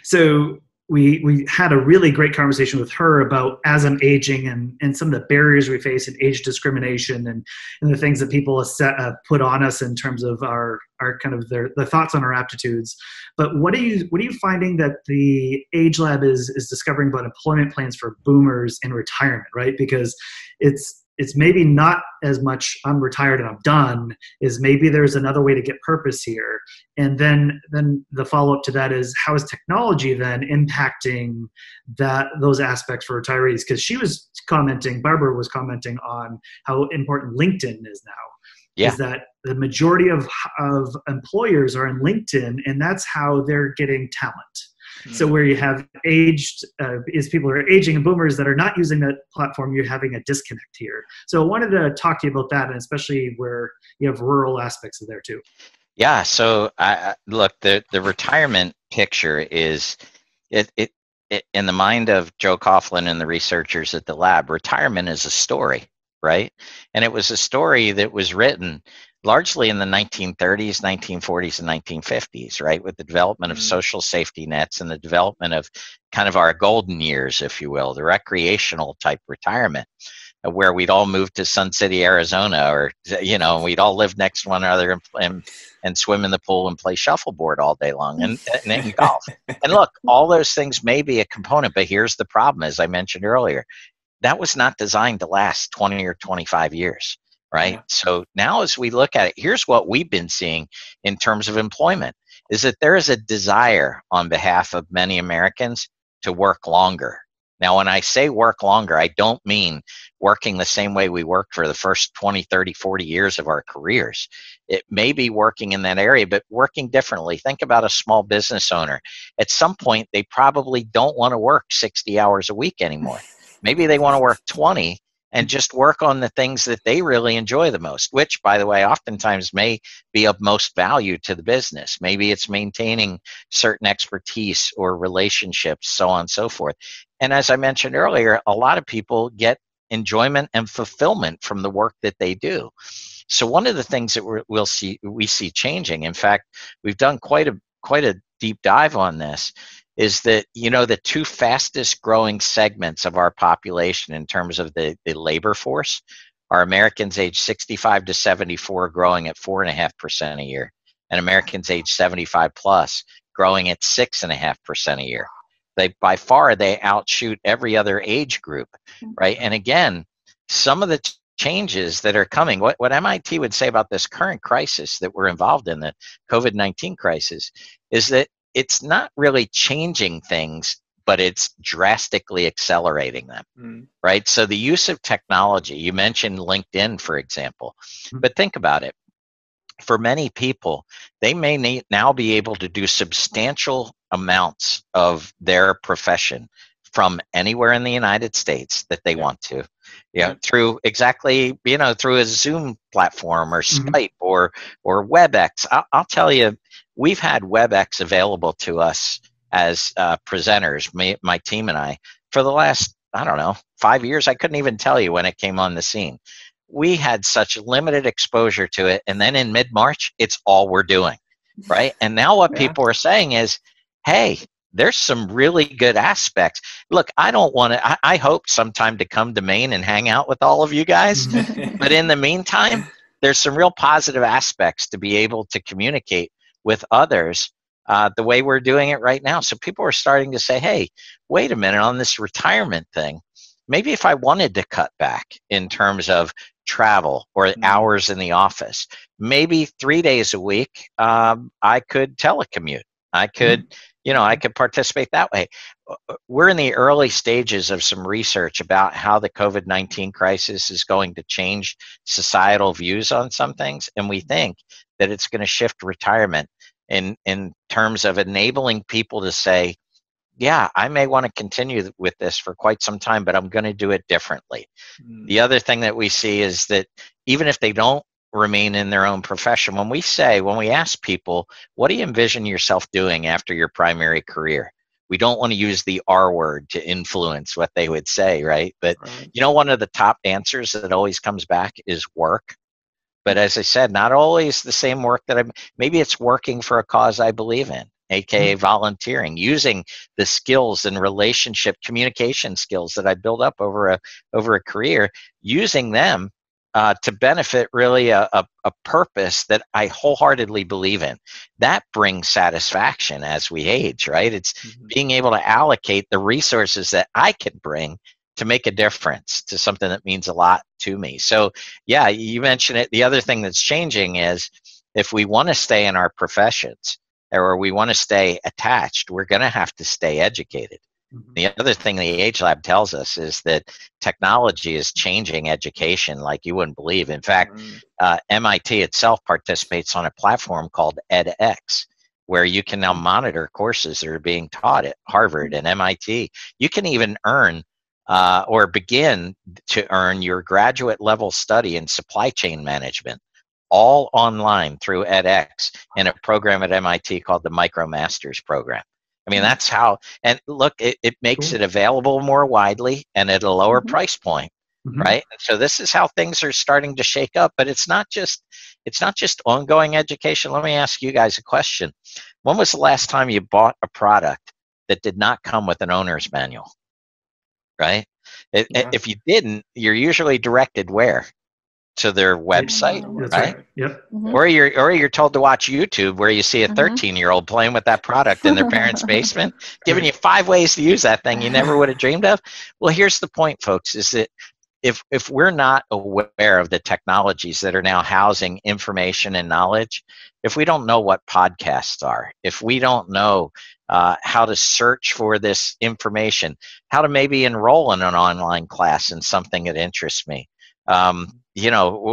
So we had a really great conversation with her about as I'm aging and some of the barriers we face in age discrimination and the things that people put on us in terms of our kind of their thoughts on our aptitudes. But what are you finding that the AgeLab is discovering about employment plans for boomers in retirement, right? Because it's maybe not as much I'm retired and I'm done, is maybe there's another way to get purpose here. And then the follow-up to that is, how is technology then impacting those aspects for retirees? Because Barbara was commenting on how important LinkedIn is now. Yeah. Is that the majority of employers are in LinkedIn, and that's how they're getting talent. So where you have people who are aging and boomers that are not using that platform, you're having a disconnect here. So I wanted to talk to you about that, and especially where you have rural aspects of there too. Yeah. So look, the retirement picture is it in the mind of Joe Coughlin and the researchers at the lab. Retirement is a story, right? And it was a story that was written largely in the 1930s, 1940s, and 1950s, right? With the development of social safety nets and the development of kind of our golden years, if you will, the recreational type retirement, where we'd all move to Sun City, Arizona, or, we'd all live next to one another and swim in the pool and play shuffleboard all day long and golf. And look, all those things may be a component, but here's the problem, as I mentioned earlier. That was not designed to last 20 or 25 years. Right. Yeah. So now as we look at it, here's what we've been seeing in terms of employment, is that there is a desire on behalf of many Americans to work longer. Now, when I say work longer, I don't mean working the same way we worked for the first 20, 30, 40 years of our careers. It may be working in that area, but working differently. Think about a small business owner. At some point, they probably don't want to work 60 hours a week anymore. Maybe they want to work 20 and just work on the things that they really enjoy the most, which, by the way, oftentimes may be of most value to the business. Maybe it's maintaining certain expertise or relationships, so on and so forth. And as I mentioned earlier, a lot of people get enjoyment and fulfillment from the work that they do. So one of the things that we see changing, in fact, we've done quite a deep dive on this, is that, the two fastest growing segments of our population in terms of the labor force are Americans age 65 to 74 growing at 4.5% a year, and Americans age 75 plus growing at 6.5% a year. By far, they outshoot every other age group, right? And again, some of the changes that are coming. What MIT would say about this current crisis that we're involved in, the COVID-19 crisis, is that it's not really changing things, but it's drastically accelerating them, right? So the use of technology, you mentioned LinkedIn, for example, but think about it. For many people, they may now be able to do substantial amounts of their profession from anywhere in the United States that they want to, through through a Zoom platform or Skype or WebEx. I'll tell you, we've had WebEx available to us as presenters, my team and I, for the last, I don't know, 5 years. I couldn't even tell you when it came on the scene. We had such limited exposure to it. And then in mid-March, it's all we're doing, right? And now what people are saying is, hey, there's some really good aspects. Look, I don't want to, I hope sometime to come to Maine and hang out with all of you guys. But in the meantime, there's some real positive aspects to be able to communicate with others the way we're doing it right now. So people are starting to say, hey, wait a minute, on this retirement thing, maybe if I wanted to cut back in terms of travel or hours in the office, maybe 3 days a week, I could telecommute. I could, I could participate that way. We're in the early stages of some research about how the COVID-19 crisis is going to change societal views on some things. And we think that it's going to shift retirement in terms of enabling people to say, yeah, I may want to continue with this for quite some time, but I'm going to do it differently. The other thing that we see is that even if they don't remain in their own profession, when we ask people, what do you envision yourself doing after your primary career? We don't want to use the R word to influence what they would say, right? But one of the top answers that always comes back is work. But as I said, not always the same work maybe it's working for a cause I believe in, aka volunteering, using the skills and relationship communication skills that I built up over a career, using them to benefit really a purpose that I wholeheartedly believe in. That brings satisfaction as we age, right? It's being able to allocate the resources that I can bring to make a difference to something that means a lot to me. So yeah, you mentioned it. The other thing that's changing is if we want to stay in our professions or we want to stay attached, we're going to have to stay educated. The other thing the AgeLab tells us is that technology is changing education like you wouldn't believe. In fact, MIT itself participates on a platform called edX, where you can now monitor courses that are being taught at Harvard and MIT. You can even earn or begin to earn your graduate level study in supply chain management, all online through edX in a program at MIT called the MicroMasters program. I mean, that's how, and look, it makes it available more widely and at a lower price point, right? And so this is how things are starting to shake up, but it's not just ongoing education. Let me ask you guys a question. When was the last time you bought a product that did not come with an owner's manual? Right? If you didn't, you're usually directed where? To their website, right? Yep. Or you're told to watch YouTube, where you see a 13-year-old playing with that product in their parents' basement, giving you 5 ways to use that thing you never would have dreamed of. Well, here's the point, folks, is that if we're not aware of the technologies that are now housing information and knowledge, if we don't know what podcasts are, if we don't know how to search for this information, how to maybe enroll in an online class in something that interests me,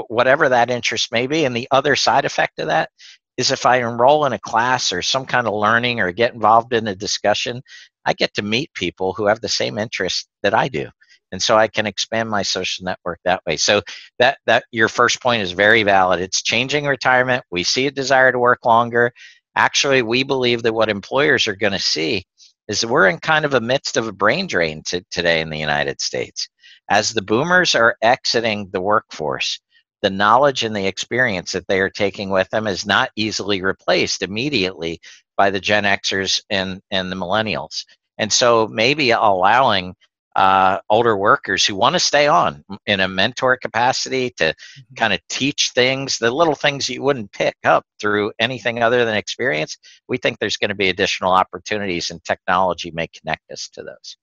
whatever that interest may be. And the other side effect of that is if I enroll in a class or some kind of learning or get involved in a discussion, I get to meet people who have the same interests that I do. And so I can expand my social network that way. So that your first point is very valid. It's changing retirement. We see a desire to work longer. Actually, we believe that what employers are going to see is that we're in kind of a midst of a brain drain today in the United States. As the boomers are exiting the workforce, the knowledge and the experience that they are taking with them is not easily replaced immediately by the Gen Xers and the millennials. And so maybe allowing older workers who want to stay on in a mentor capacity to kind of teach things, the little things you wouldn't pick up through anything other than experience. We think there's going to be additional opportunities, and technology may connect us to those.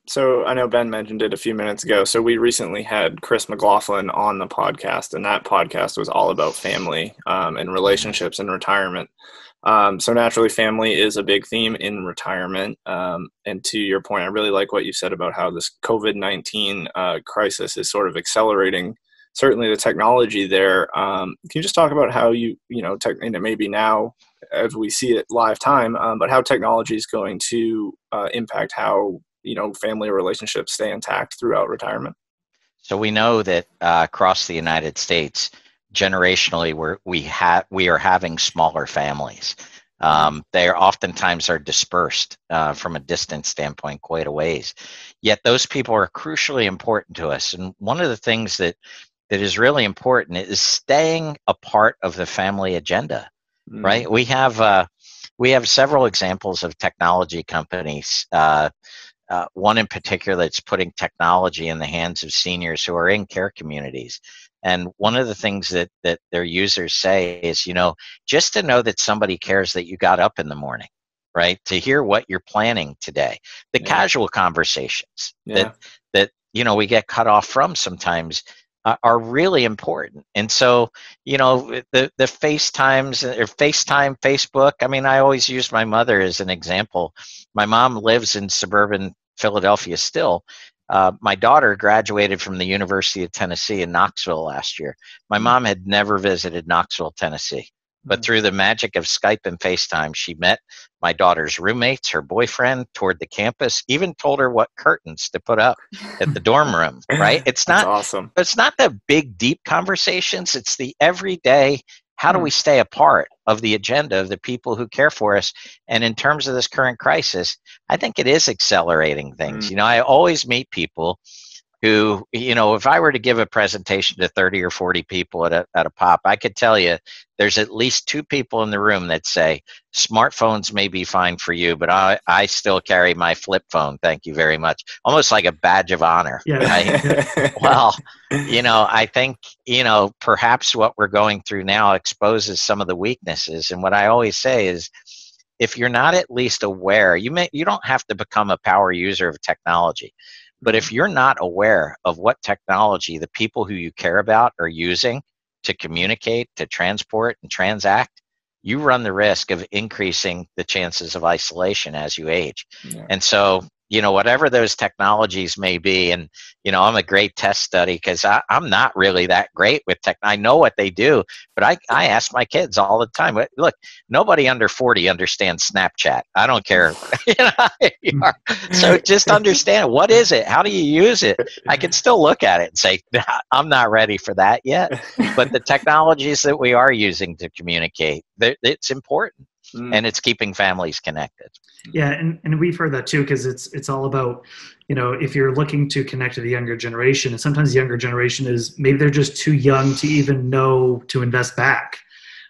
So I know Ben mentioned it a few minutes ago. So we recently had Chris McLaughlin on the podcast, and that podcast was all about family and relationships and retirement. So naturally, family is a big theme in retirement. And to your point, I really like what you said about how this COVID-19 crisis is sort of accelerating certainly the technology there. Can you just talk about how and it may be now as we see it live time, but how technology is going to impact how, family relationships stay intact throughout retirement? So we know that across the United States, generationally, we are having smaller families. They oftentimes are dispersed from a distance standpoint quite a ways. Yet those people are crucially important to us. And one of the things that is really important is staying a part of the family agenda, right? We have several examples of technology companies. One in particular that's putting technology in the hands of seniors who are in care communities. And one of the things that their users say is, just to know that somebody cares that you got up in the morning, right? To hear what you're planning today, the casual conversations that we get cut off from sometimes are really important. And so, the FaceTimes or FaceTime, Facebook, I mean, I always use my mother as an example. My mom lives in suburban Philadelphia still. My daughter graduated from the University of Tennessee in Knoxville last year. My mom had never visited Knoxville, Tennessee. But through the magic of Skype and FaceTime, she met my daughter's roommates, her boyfriend, toured the campus, even told her what curtains to put up at the dorm room, right? It's not awesome. It's not the big, deep conversations. It's the everyday, how do we stay a part of the agenda of the people who care for us? And in terms of this current crisis, I think it is accelerating things. I always meet people who, if I were to give a presentation to 30 or 40 people at a pop, I could tell you there's at least 2 people in the room that say, smartphones may be fine for you, but I still carry my flip phone. Thank you very much. Almost like a badge of honor. Yeah. Right? Well, I think, perhaps what we're going through now exposes some of the weaknesses. And what I always say is, if you're not at least aware, you don't have to become a power user of technology. But if you're not aware of what technology the people who you care about are using to communicate, to transport, and transact, you run the risk of increasing the chances of isolation as you age. Yeah. And so, whatever those technologies may be, and, I'm a great test study because I'm not really that great with tech. I know what they do, but I ask my kids all the time, look, nobody under 40 understands Snapchat. I don't care if you are. So just understand, what is it? How do you use it? I can still look at it and say, I'm not ready for that yet. But the technologies that we are using to communicate, it's important. And it's keeping families connected. Yeah, and we've heard that too, because it's all about, if you're looking to connect to the younger generation, and sometimes the younger generation is maybe they're just too young to even know to invest back,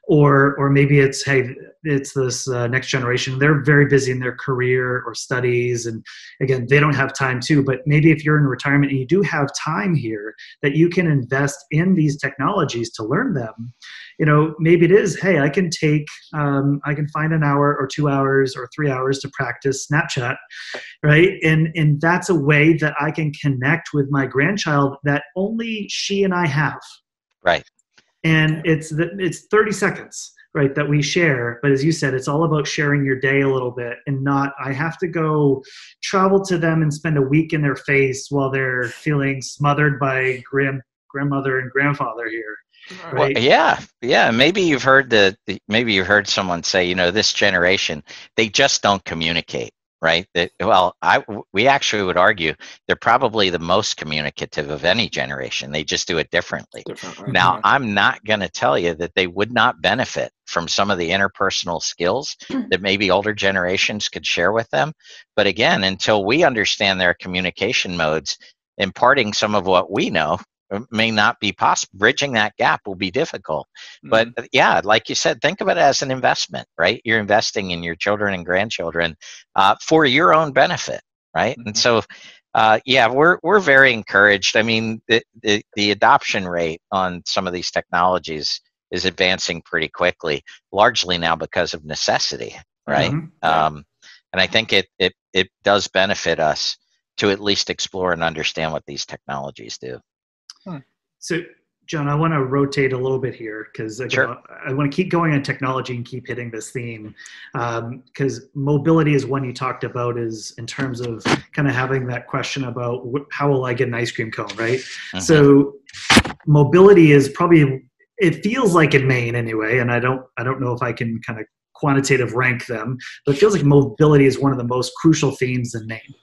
or maybe it's, hey, it's this next generation. They're very busy in their career or studies, and again, they don't have time too. But maybe if you're in retirement and you do have time here that you can invest in these technologies to learn them, maybe it is, hey, I can find an hour or 2 hours or 3 hours to practice Snapchat, right? And that's a way that I can connect with my grandchild that only she and I have. Right. And it's 30 seconds, right, that we share. But as you said, it's all about sharing your day a little bit, and not, I have to go travel to them and spend a week in their face while they're feeling smothered by grandmother and grandfather here. Right? Well, yeah. Maybe you've heard someone say, this generation, they just don't communicate, right? We actually would argue they're probably the most communicative of any generation. They just do it differently. Now, I'm not going to tell you that they would not benefit from some of the interpersonal skills that maybe older generations could share with them. But again, until we understand their communication modes, imparting some of what we know may not be possible. Bridging that gap will be difficult. But yeah, like you said, think of it as an investment, right? You're investing in your children and grandchildren for your own benefit, right? And so, we're very encouraged. I mean, the adoption rate on some of these technologies is advancing pretty quickly, largely now because of necessity, right? And I think it does benefit us. to at least explore and understand what these technologies do. So, John, I want to rotate a little bit here because Sure. I want to keep going on technology and keep hitting this theme, because mobility is one you talked about, is in terms of kind of having that question about how will I get an ice cream cone, right? Mm-hmm. So mobility is probably, it feels like in Maine anyway, and I don't know if I can kind of quantitative rank them, but it feels like mobility is one of the most crucial themes in Maine.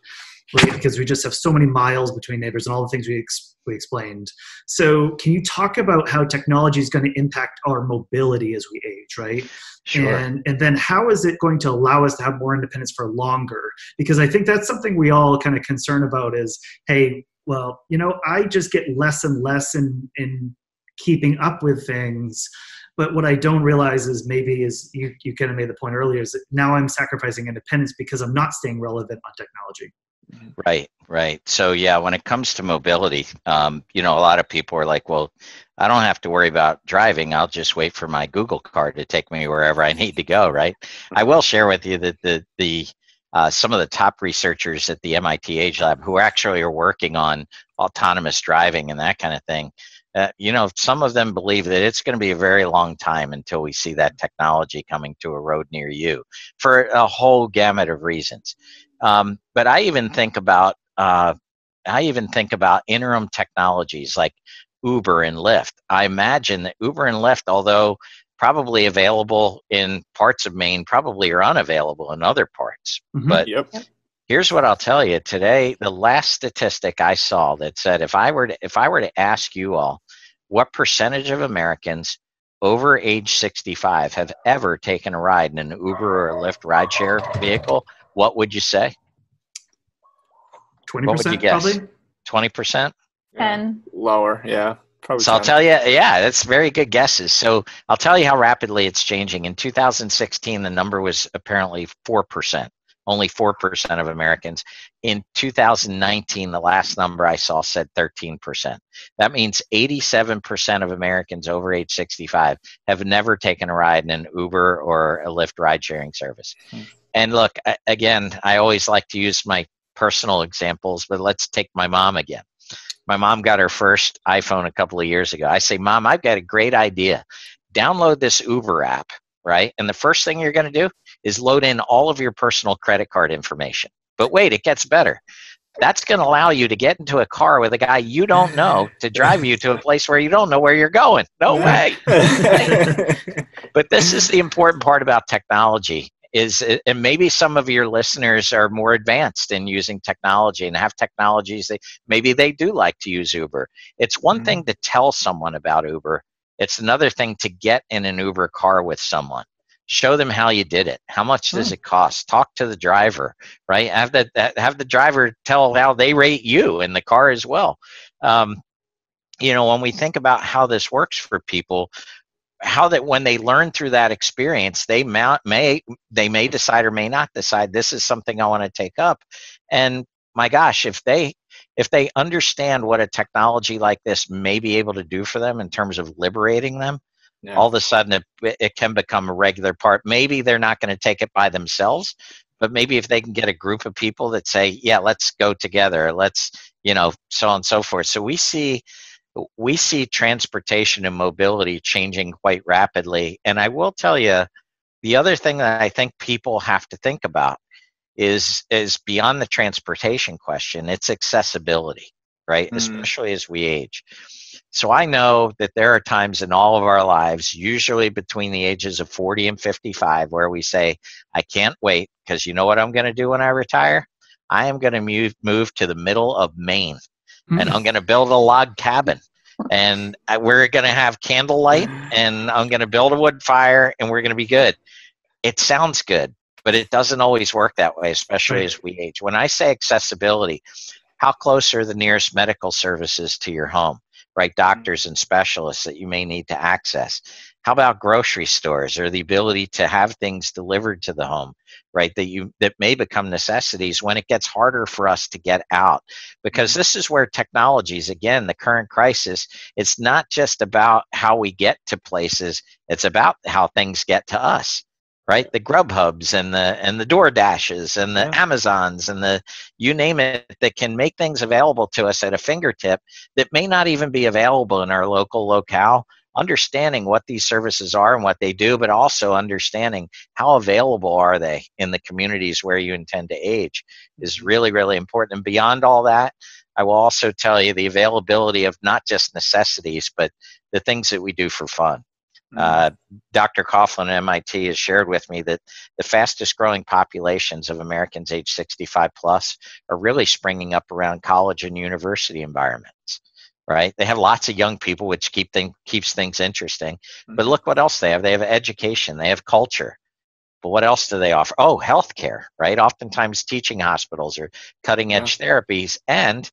Right? Because we just have so many miles between neighbors and all the things we explained. So can you talk about how technology is going to impact our mobility as we age, right? Sure. And then how is it going to allow us to have more independence for longer? Because I think that's something we all kind of concern about is, hey, well, I just get less and less in keeping up with things. But what I don't realize is maybe is you kind of made the point earlier is that now I'm sacrificing independence because I'm not staying relevant on technology. Right. So yeah, when it comes to mobility, a lot of people are like, well, I don't have to worry about driving. I'll just wait for my Google car to take me wherever I need to go. Right. I will share with you that the some of the top researchers at the MIT AgeLab who actually are working on autonomous driving and that kind of thing, some of them believe that it's going to be a very long time until we see that technology coming to a road near you for a whole gamut of reasons. But I even think about interim technologies like Uber and Lyft. I imagine that Uber and Lyft, although probably available in parts of Maine, probably are unavailable in other parts. Mm-hmm. But here's what I'll tell you today. The last statistic I saw that said if I were to ask you all what percentage of Americans over age 65 have ever taken a ride in an Uber or a Lyft rideshare vehicle, what would you say? 20%, what would you guess? probably? 20%? 10. Lower, yeah. Probably so 10. I'll tell you, that's very good guesses. So I'll tell you how rapidly it's changing. In 2016, the number was apparently 4%. Only 4% of Americans. In 2019, the last number I saw said 13%. That means 87% of Americans over age 65 have never taken a ride in an Uber or a Lyft ride-sharing service. And look, again, I always like to use my personal examples, but let's take my mom again. My mom got her first iPhone a couple of years ago. I say, Mom, I've got a great idea. Download this Uber app, right? And the first thing you're going to do is load in all of your personal credit card information. But wait, it gets better. That's going to allow you to get into a car with a guy you don't know to drive you to a place where you don't know where you're going. No way. But this is the important part about technology. And maybe some of your listeners are more advanced in using technology and have technologies that maybe they do like to use Uber. It's one thing to tell someone about Uber. It's another thing to get in an Uber car with someone. Show them how you did it. How much does it cost? Talk to the driver, right? Have the driver tell how they rate you in the car as well. When we think about how this works for people, how that when they learn through that experience, they may decide or may not decide this is something I want to take up. And my gosh, if they understand what a technology like this may be able to do for them in terms of liberating them, all of a sudden it can become a regular part. Maybe they're not going to take it by themselves, but maybe if they can get a group of people that say, yeah, let's go together, let's, so on and so forth. So we see transportation and mobility changing quite rapidly. And I will tell you, the other thing that I think people have to think about is beyond the transportation question, it's accessibility, right? Especially as we age. So I know that there are times in all of our lives, usually between the ages of 40 and 55, where we say, I can't wait, because you know what I'm going to do when I retire? I am going to move to the middle of Maine. And I'm going to build a log cabin, and we're going to have candlelight, and I'm going to build a wood fire, and we're going to be good. It sounds good, but it doesn't always work that way, especially as we age. When I say accessibility, how close are the nearest medical services to your home, right? Doctors and specialists that you may need to access. How about grocery stores, or the ability to have things delivered to the home, right? That may become necessities when it gets harder for us to get out. Because this is where technologies, again, the current crisis, it's not just about how we get to places, it's about how things get to us, right? The Grubhubs and the DoorDashes and the Amazons and the you name it, that can make things available to us at a fingertip that may not even be available in our local locale. Understanding what these services are and what they do, but also understanding how available are they in the communities where you intend to age is really, really important. And beyond all that, I will also tell you the availability of not just necessities, but the things that we do for fun. Dr. Coughlin at MIT has shared with me that the fastest growing populations of Americans age 65 plus are really springing up around college and university environments. Right? They have lots of young people, which keeps things interesting. But look what else they have. They have education. They have culture. But what else do they offer? Oh, healthcare, right? Oftentimes teaching hospitals or cutting edge therapies. And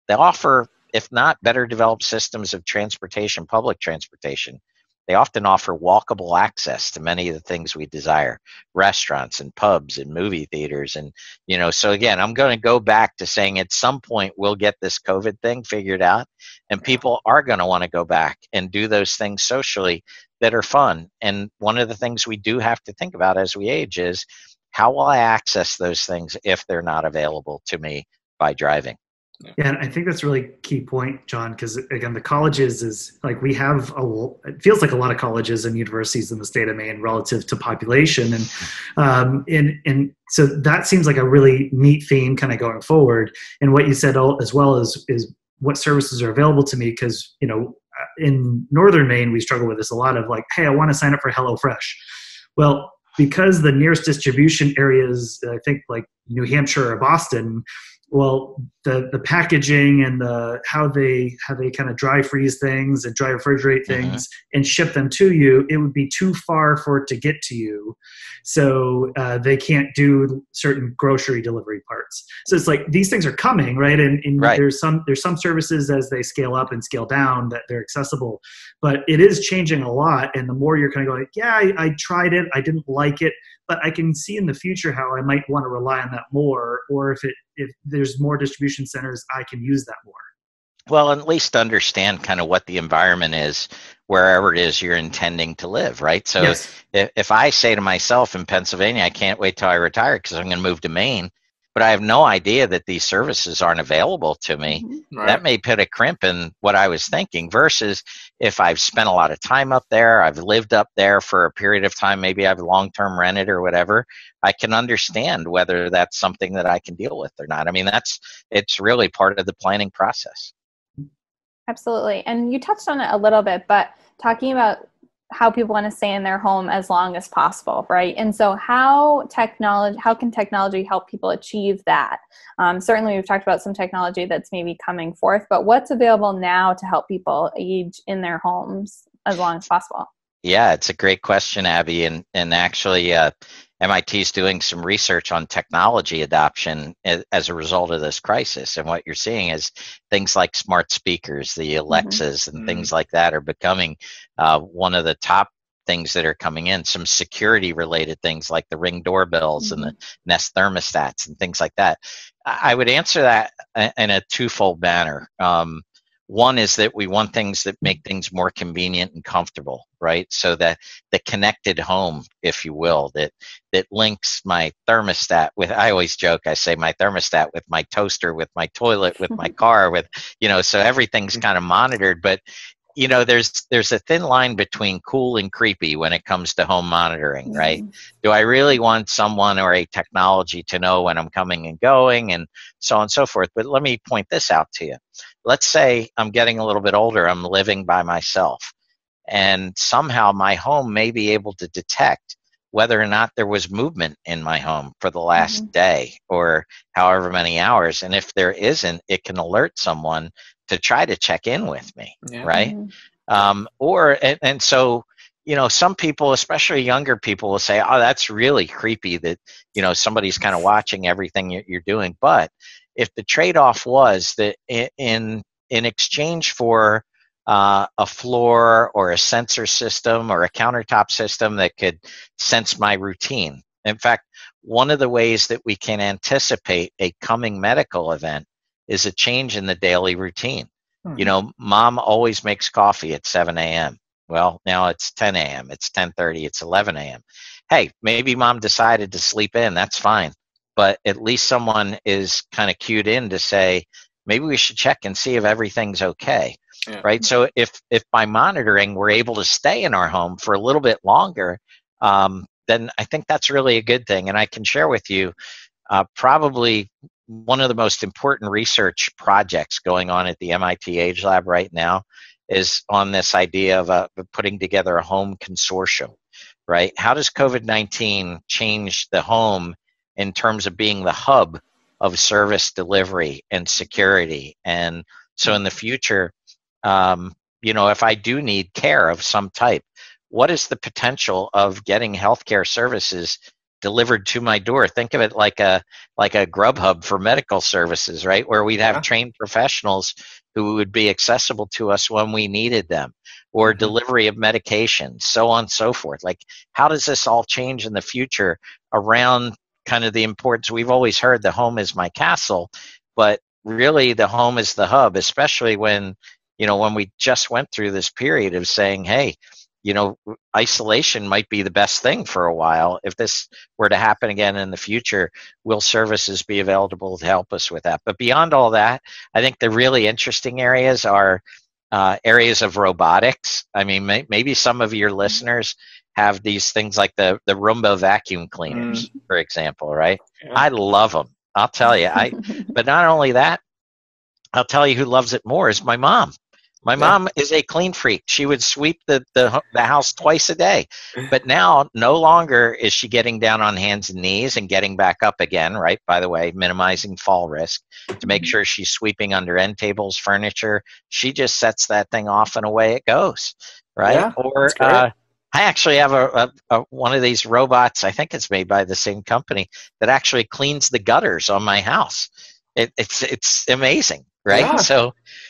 they offer, if not better developed systems of transportation, public transportation, they often offer walkable access to many of the things we desire, restaurants and pubs and movie theaters. And, so again, I'm going to go back to saying at some point we'll get this COVID thing figured out, and people are going to want to go back and do those things socially that are fun. And one of the things we do have to think about as we age is, how will I access those things if they're not available to me by driving? Yeah, and I think that's a really key point, John, because again, the colleges is like it feels like a lot of colleges and universities in the state of Maine relative to population. And so that seems like a really neat theme kind of going forward. And what you said as well is what services are available to me, because, in Northern Maine, we struggle with this a lot of like, hey, I want to sign up for HelloFresh. Well, because the nearest distribution areas, I think like New Hampshire or Boston, well, the packaging and how they kind of dry freeze things and dry refrigerate things and ship them to you, it would be too far for it to get to you. So they can't do certain grocery delivery parts. So it's like these things are coming, right? And there's some services as they scale up and scale down that they're accessible, but it is changing a lot. And the more you're kind of going, yeah, I tried it, I didn't like it, but I can see in the future how I might want to rely on that more, or if there's more distribution centers, I can use that more. Well, at least understand kind of what the environment is wherever it is you're intending to live, right? So if I say to myself in Pennsylvania, I can't wait till I retire because I'm going to move to Maine, but I have no idea that these services aren't available to me, that may put a crimp in what I was thinking, versus if I've spent a lot of time up there, I've lived up there for a period of time, maybe I've long-term rented or whatever, I can understand whether that's something that I can deal with or not. I mean, it's really part of the planning process. Absolutely. And you touched on it a little bit, but talking about how people want to stay in their home as long as possible, right? And so how can technology help people achieve that? Certainly we've talked about some technology that's maybe coming forth, but what's available now to help people age in their homes as long as possible? Yeah, it's a great question, Abby. And actually, MIT is doing some research on technology adoption as a result of this crisis. And what you're seeing is things like smart speakers, the Alexas and things like that are becoming one of the top things that are coming in. Some security related things like the Ring doorbells and the Nest thermostats and things like that. I would answer that in a twofold manner. One is that we want things that make things more convenient and comfortable, right? So that the connected home, if you will, that links my thermostat with, I always joke, I say my thermostat with my toaster, with my toilet, with my car, with, so everything's kind of monitored. But, there's a thin line between cool and creepy when it comes to home monitoring, right? Do I really want someone or a technology to know when I'm coming and going and so on and so forth? But let me point this out to you. Let's say I'm getting a little bit older, I'm living by myself, and somehow my home may be able to detect whether or not there was movement in my home for the last day or however many hours. And if there isn't, it can alert someone to try to check in with me, right? So, some people, especially younger people, will say, oh, that's really creepy that, somebody's kind of watching everything you're doing. But if the trade-off was that in exchange for a floor or a sensor system or a countertop system that could sense my routine. In fact, one of the ways that we can anticipate a coming medical event is a change in the daily routine. Mom always makes coffee at 7 a.m. Well, now it's 10 a.m., it's 10:30, it's 11 a.m. hey, maybe mom decided to sleep in, that's fine. But at least someone is kind of cued in to say, maybe we should check and see if everything's okay. Yeah. Right. So if by monitoring we're able to stay in our home for a little bit longer, then I think that's really a good thing. And I can share with you probably one of the most important research projects going on at the MIT AgeLab right now is on this idea of putting together a home consortium, right? How does COVID-19 change the home in terms of being the hub of service delivery and security? And so in the future, if I do need care of some type, what is the potential of getting healthcare services delivered to my door? Think of it like a Grubhub for medical services, right? Where we'd have trained professionals who would be accessible to us when we needed them, or delivery of medications, so on and so forth. Like, how does this all change in the future around kind of the importance? We've always heard the home is my castle, but really the home is the hub, especially when we just went through this period of saying, hey, isolation might be the best thing for a while. If this were to happen again in the future, will services be available to help us with that? But beyond all that, I think the really interesting areas are areas of robotics. I mean, maybe some of your listeners have these things like the Roomba vacuum cleaners, for example, right? Yeah. I love them. I'll tell you. But not only that, I'll tell you who loves it more is my mom. My mom is a clean freak. She would sweep the house twice a day. But now, no longer is she getting down on hands and knees and getting back up again, right? By the way, minimizing fall risk to make sure she's sweeping under end tables, furniture. She just sets that thing off and away it goes, right? Yeah, or I actually have one of these robots, I think it's made by the same company, that actually cleans the gutters on my house. It's amazing, right? Yeah.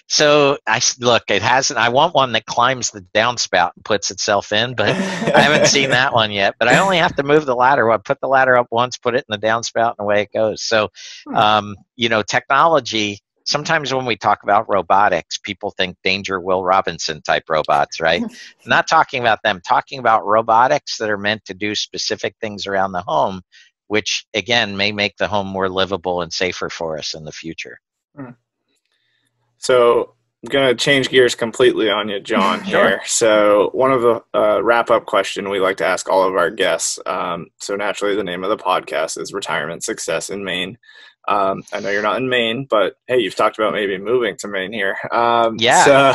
So it hasn't. I want one that climbs the downspout and puts itself in, but I haven't seen that one yet. But I only have to move the ladder. I put the ladder up once, put it in the downspout, and away it goes. So, technology. Sometimes when we talk about robotics, people think Danger Will Robinson type robots, right? I'm not talking about them. Talking about robotics that are meant to do specific things around the home, which again may make the home more livable and safer for us in the future. So I'm going to change gears completely on you, John, here. So one of the wrap-up question we like to ask all of our guests. So naturally, the name of the podcast is Retirement Success in Maine. I know you're not in Maine, but hey, you've talked about maybe moving to Maine here. So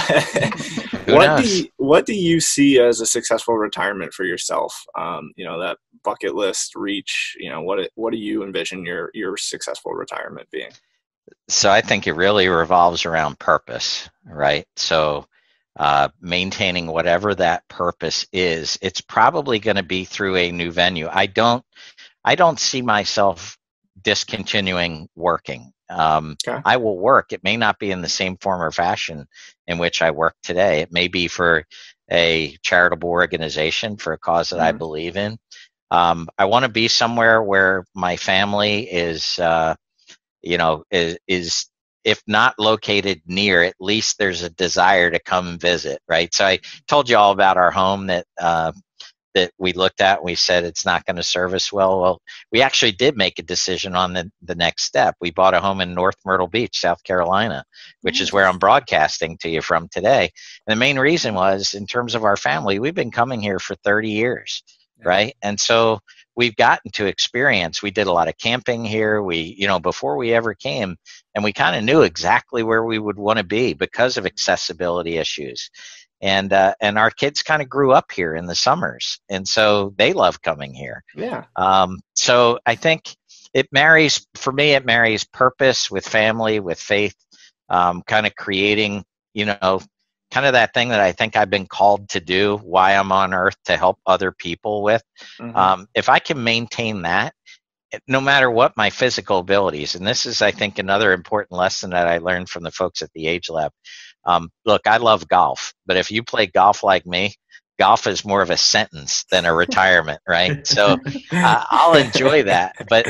what do you see as a successful retirement for yourself? That bucket list reach. What do you envision your successful retirement being? So I think it really revolves around purpose, right? So maintaining whatever that purpose is, it's probably going to be through a new venue. I don't see myself discontinuing working. I will work. It may not be in the same form or fashion in which I work today. It may be for a charitable organization for a cause that I believe in. I want to be somewhere where my family is if not located near, at least there's a desire to come visit, right? So I told you all about our home that we looked at and we said it's not going to serve us well. Well, we actually did make a decision on the next step. We bought a home in North Myrtle Beach, South Carolina, which is where I'm broadcasting to you from today. And the main reason was, in terms of our family, we've been coming here for 30 years, right? And so we've gotten to experience. We did a lot of camping here. Before we ever came, and we kind of knew exactly where we would want to be because of accessibility issues. And our kids kind of grew up here in the summers, and so they love coming here. Yeah. So I think it marries purpose with family, with faith, kind of creating, kind of that thing that I think I've been called to do, why I'm on earth, to help other people with. If I can maintain that, no matter what my physical abilities, and this is, I think, another important lesson that I learned from the folks at the AgeLab. Look, I love golf, but if you play golf like me, golf is more of a sentence than a retirement, right? So I'll enjoy that. But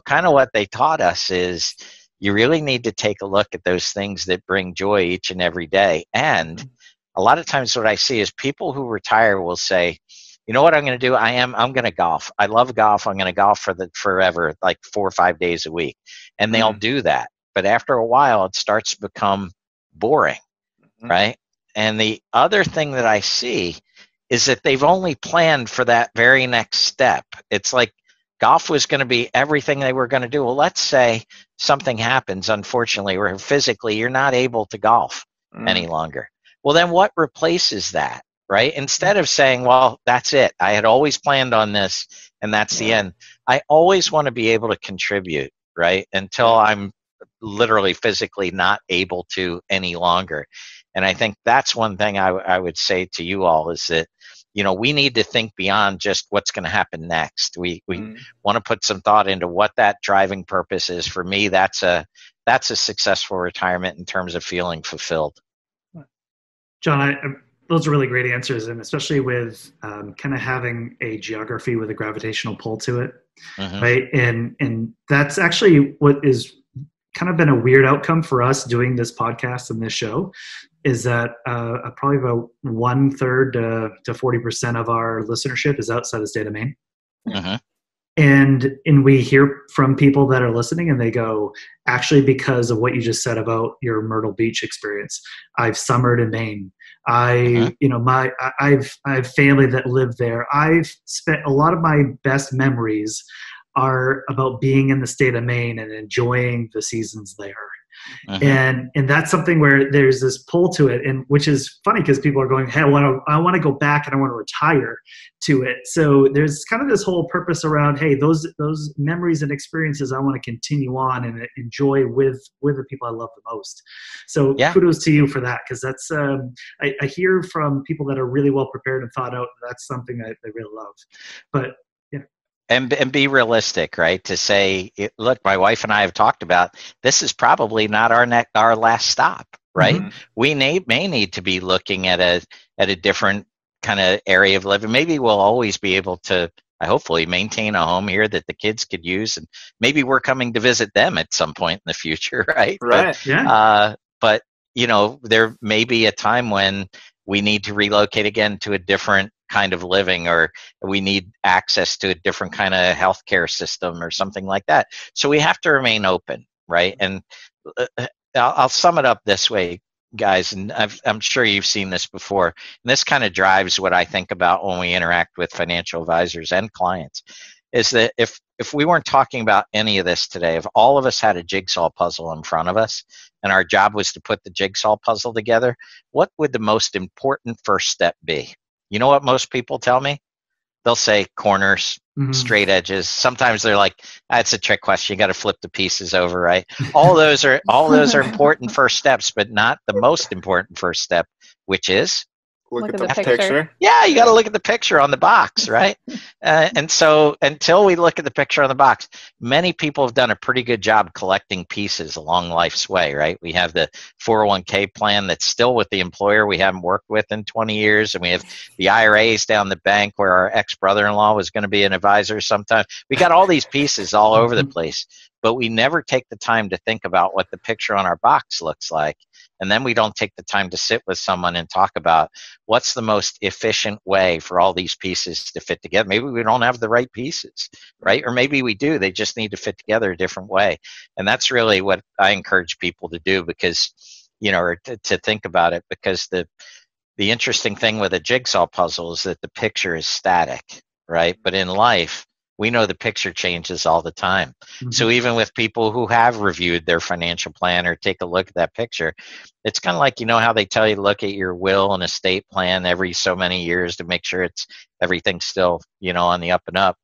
kind of what they taught us is you really need to take a look at those things that bring joy each and every day. And a lot of times what I see is people who retire will say, you know what I'm going to do? I'm going to golf. I love golf. I'm going to golf for forever, like 4 or 5 days a week. And they'll do that. But after a while, it starts to become boring, right? And the other thing that I see is that they've only planned for that very next step. It's like golf was going to be everything they were going to do. Well, let's say something happens, unfortunately, where physically you're not able to golf any longer. Well, then what replaces that, right? Instead of saying, well, that's it. I had always planned on this, and that's the end. I always want to be able to contribute, right? Until I'm literally physically not able to any longer. And I think that's one thing I would say to you all is that, we need to think beyond just what's going to happen next. We want to put some thought into what that driving purpose is. For me, that's a successful retirement in terms of feeling fulfilled. John, those are really great answers, and especially with kind of having a geography with a gravitational pull to it, right? And that's actually what is kind of been a weird outcome for us doing this podcast and this show, is that probably about 1/3 to 40% of our listenership is outside the state of Maine. And we hear from people that are listening, and they go, actually, because of what you just said about your Myrtle Beach experience, I've summered in Maine. I've family that live there. I've spent a lot of my best memories are about being in the state of Maine and enjoying the seasons there. And that's something where there's this pull to it, and which is funny because people are going, hey, I want to go back and I want to retire to it. So there's kind of this whole purpose around, hey, those memories and experiences I want to continue on and enjoy with the people I love the most. So kudos to you for that, because that's I hear from people that are really well prepared and thought out. That's something that they really love. But And be realistic, right? To say, look, my wife and I have talked about this is probably not our last stop, right? We may need to be looking at a different kind of area of living. Maybe we'll always be able to, hopefully, maintain a home here that the kids could use, and maybe we're coming to visit them at some point in the future, right? Right. But there may be a time when we need to relocate again to a different kind of living, or we need access to a different kind of healthcare system or something like that. So we have to remain open, right? And I'll sum it up this way, guys, and I'm sure you've seen this before. And this kind of drives what I think about when we interact with financial advisors and clients, is that if we weren't talking about any of this today, if all of us had a jigsaw puzzle in front of us and our job was to put the jigsaw puzzle together, what would the most important first step be? You know what most people tell me? They'll say corners, straight edges. Sometimes they're like, that's a trick question. You got to flip the pieces over, right? All those are important first steps, but not the most important first step, which is look at the picture. Yeah, you got to look at the picture on the box, right? And so until we look at the picture on the box, many people have done a pretty good job collecting pieces along life's way, right? We have the 401k plan that's still with the employer we haven't worked with in 20 years, and we have the IRAs down the bank where our ex-brother-in-law was going to be an advisor sometime. We got all these pieces all over the place, but we never take the time to think about what the picture on our box looks like. And then we don't take the time to sit with someone and talk about what's the most efficient way for all these pieces to fit together. Maybe we don't have the right pieces, right? Or maybe we do. They just need to fit together a different way. And that's really what I encourage people to do, because, or to think about it, because the interesting thing with a jigsaw puzzle is that the picture is static, right? But in life, we know the picture changes all the time. So even with people who have reviewed their financial plan or take a look at that picture, it's kind of like, how they tell you to look at your will and estate plan every so many years to make sure everything's still, on the up and up.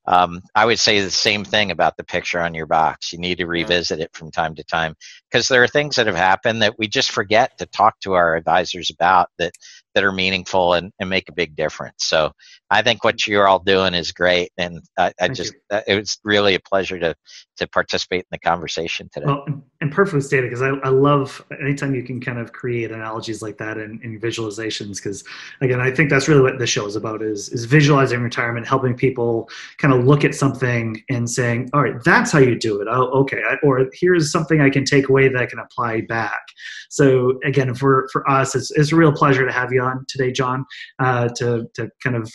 I would say the same thing about the picture on your box. You need to revisit it from time to time, because there are things that have happened that we just forget to talk to our advisors about that are meaningful and make a big difference. So I think what you're all doing is great. And it was really a pleasure to participate in the conversation today. Well, and perfectly stated, because I love anytime you can kind of create analogies like that and visualizations, because again, I think that's really what this show is about, is visualizing retirement, helping people kind of look at something and saying, all right, that's how you do it. Oh, okay. Or here's something I can take away that I can apply back. So again, for us, it's a real pleasure to have you on today, John, to kind of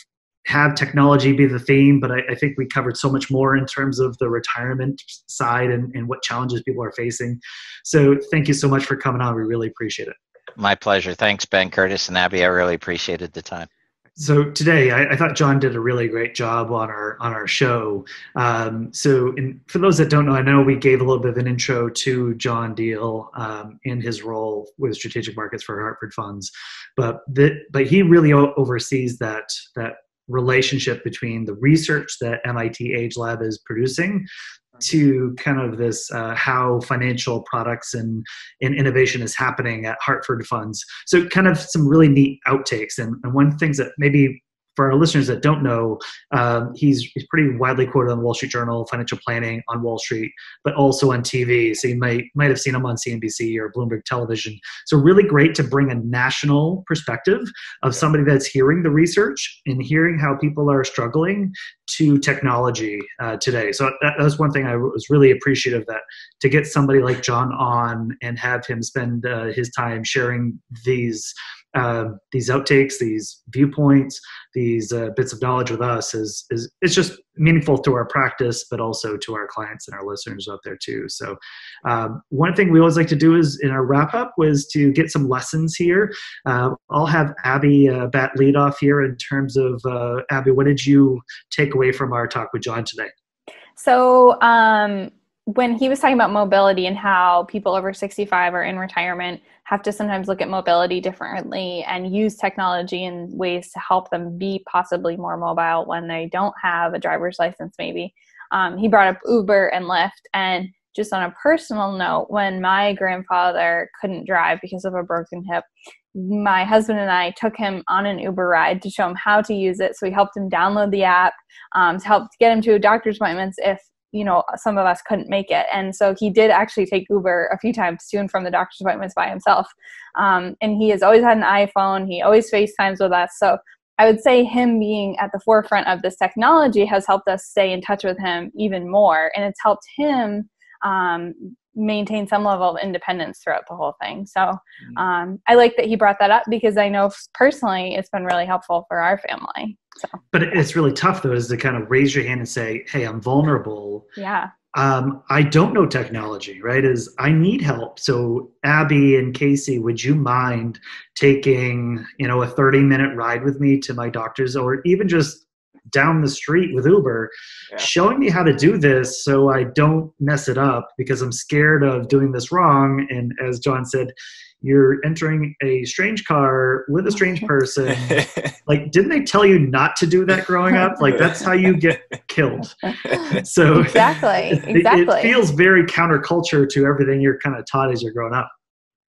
have technology be the theme, but I think we covered so much more in terms of the retirement side and what challenges people are facing. So thank you so much for coming on. We really appreciate it. My pleasure. Thanks, Ben, Curtis, and Abby. I really appreciated the time. So today, I thought John did a really great job on our show. For those that don't know, I know we gave a little bit of an intro to John Diehl in his role with strategic markets for Hartford funds, but he really oversees that relationship between the research that MIT AgeLab is producing to kind of this how financial products and innovation is happening at Hartford funds. So kind of some really neat outtakes. And one of the things that maybe for our listeners that don't know, he's pretty widely quoted on the Wall Street Journal, financial planning on Wall Street, but also on TV. So you might have seen him on CNBC or Bloomberg Television. So really great to bring a national perspective of somebody that's hearing the research and hearing how people are struggling to technology today. So that was one thing I was really appreciative that to get somebody like John on and have him spend his time sharing these outtakes, these viewpoints, these bits of knowledge with us is it's just meaningful to our practice, but also to our clients and our listeners out there too. So one thing we always like to do is in our wrap up was to get some lessons here. I'll have Abby bat lead off here in terms of Abby, what did you take away from our talk with John today? So when he was talking about mobility and how people over 65 or in retirement have to sometimes look at mobility differently and use technology in ways to help them be possibly more mobile when they don't have a driver's license maybe. He brought up Uber and Lyft. And just on a personal note, when my grandfather couldn't drive because of a broken hip, my husband and I took him on an Uber ride to show him how to use it. So we helped him download the app to help get him to doctor's appointments if some of us couldn't make it. And so he did actually take Uber a few times to and from the doctor's appointments by himself. And he has always had an iPhone. He always FaceTimes with us. So I would say him being at the forefront of this technology has helped us stay in touch with him even more. And it's helped him maintain some level of independence throughout the whole thing. So I like that he brought that up because I know personally it's been really helpful for our family. So. But it's really tough though, is to kind of raise your hand and say, hey, I'm vulnerable. Yeah. I don't know technology, right? I need help. So Abby and Casey, would you mind taking, a 30-minute ride with me to my doctor's or even just down the street with Uber, showing me how to do this so I don't mess it up because I'm scared of doing this wrong. And as John said, you're entering a strange car with a strange person. Like, didn't they tell you not to do that growing up? Like, that's how you get killed. So Exactly. It feels very counterculture to everything you're kind of taught as you're growing up.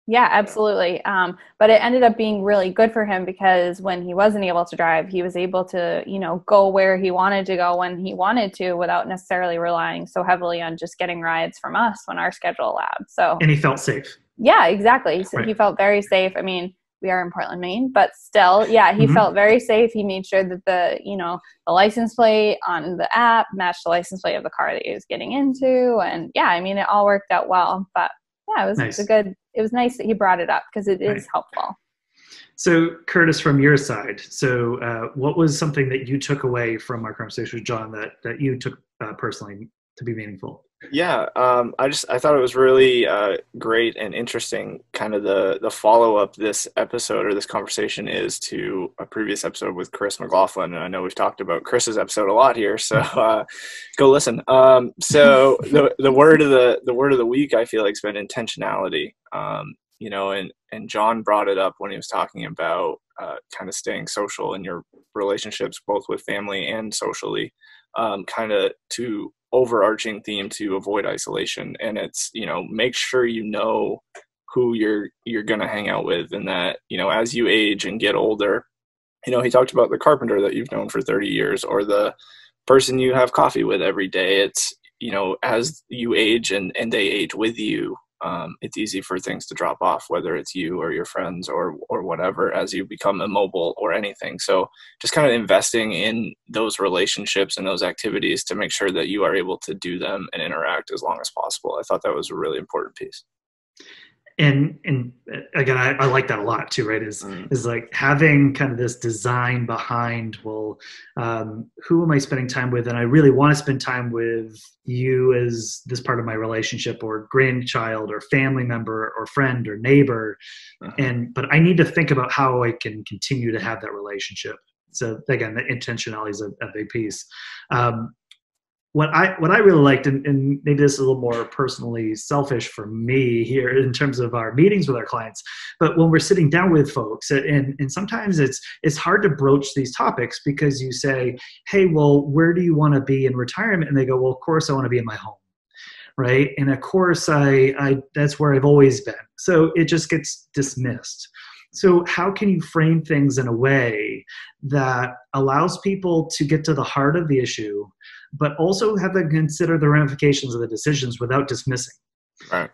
Yeah, absolutely. But it ended up being really good for him because when he wasn't able to drive, he was able to, go where he wanted to go when he wanted to without necessarily relying so heavily on just getting rides from us when our schedule allowed. So, and he felt safe. Yeah, exactly. So right. He felt very safe. I mean, we are in Portland, Maine, but still, he felt very safe. He made sure that the license plate on the app matched the license plate of the car that he was getting into. And it all worked out well. But it was nice. It was nice that he brought it up because it is helpful. So Curtis, from your side, what was something that you took away from our conversation with John that you took personally to be meaningful? Yeah, I thought it was really great and interesting. Kind of the follow up this episode or this conversation is to a previous episode with Chris McLaughlin, and I know we've talked about Chris's episode a lot here, so go listen. So the word of the week I feel like has been intentionality. And John brought it up when he was talking about kind of staying social in your relationships, both with family and socially, kind of to overarching theme to avoid isolation. And it's, make sure who you're going to hang out with, and that, as you age and get older, he talked about the carpenter that you've known for 30 years or the person you have coffee with every day. It's, as you age and they age with you, it's easy for things to drop off, whether it's you or your friends or whatever, as you become immobile or anything. So just kind of investing in those relationships and those activities to make sure that you are able to do them and interact as long as possible. I thought that was a really important piece. and again, I like that a lot too, right? Is like having kind of this design behind, well, who am I spending time with? And I really want to spend time with you as this part of my relationship, or grandchild, or family member, or friend, or neighbor. But I need to think about how I can continue to have that relationship. So again, the intentionality is a big piece. What I really liked, and maybe this is a little more personally selfish for me here in terms of our meetings with our clients, but when we're sitting down with folks, and sometimes it's hard to broach these topics because you say, hey, well, where do you want to be in retirement? And they go, well, of course I want to be in my home, right? And of course I that's where I've always been. So it just gets dismissed. So how can you frame things in a way that allows people to get to the heart of the issue, but also have them consider the ramifications of the decisions without dismissing,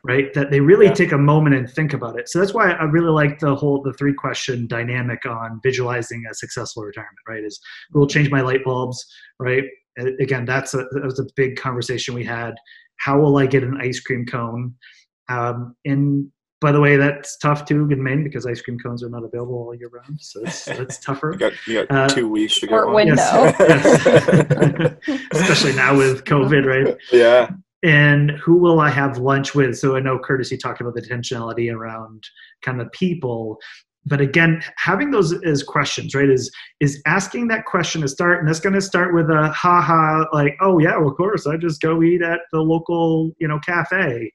right? That they really take a moment and think about it. So that's why I really like the 3-question dynamic on visualizing a successful retirement, right? Is who will change my light bulbs, right? Again, that was a big conversation we had. How will I get an ice cream cone? And by the way, that's tough too in Maine because ice cream cones are not available all year round. So it's tougher. you got 2 weeks to get one. Window. Yes. Especially now with COVID, right? Yeah. And who will I have lunch with? So I know, Curtis, you talked about the intentionality around kind of people. But again, having those as questions, right, is asking that question to start. And that's going to start with a ha-ha, like, oh, yeah, well, of course, I just go eat at the local, cafe.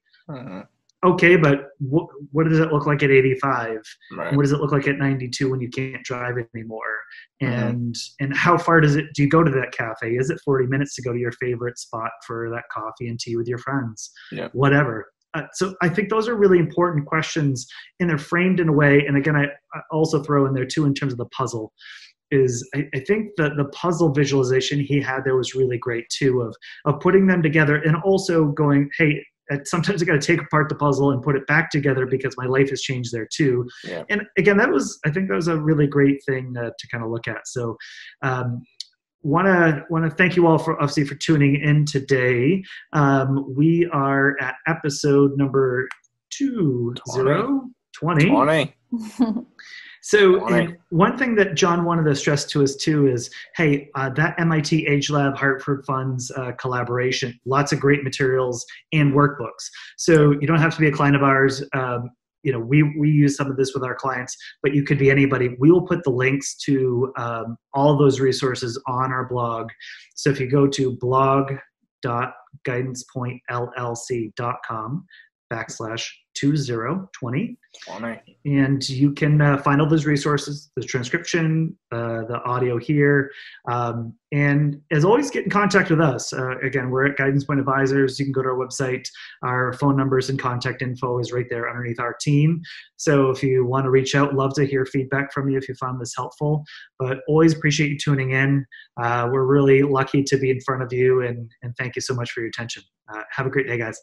Okay, but what does it look like at 85? Right. What does it look like at 92 when you can't drive anymore? And how far do you go to that cafe? Is it 40 minutes to go to your favorite spot for that coffee and tea with your friends? Yeah. Whatever. So I think those are really important questions, and they're framed in a way. And again, I also throw in there too in terms of the puzzle. Is I think that the puzzle visualization he had there was really great too, of putting them together and also going, hey, sometimes I got to take apart the puzzle and put it back together because my life has changed there too. Yeah. And again, I think that was a really great thing to kind of look at. So, want to thank you all for tuning in today. We are at episode number 20. So and one thing that John wanted to stress to us too is, hey, that MIT AgeLab Hartford Funds collaboration, lots of great materials and workbooks. So you don't have to be a client of ours. We use some of this with our clients, but you could be anybody. We will put the links to all of those resources on our blog. So if you go to blog.guidancepointllc.com/2020, and you can find all those resources, the transcription, the audio here, and as always, get in contact with us. Again, we're at Guidance Point Advisors. You can go to our website. Our phone numbers and contact info is right there underneath our team. So if you want to reach out, love to hear feedback from you if you found this helpful. But always appreciate you tuning in. We're really lucky to be in front of you, and thank you so much for your attention. Have a great day, guys.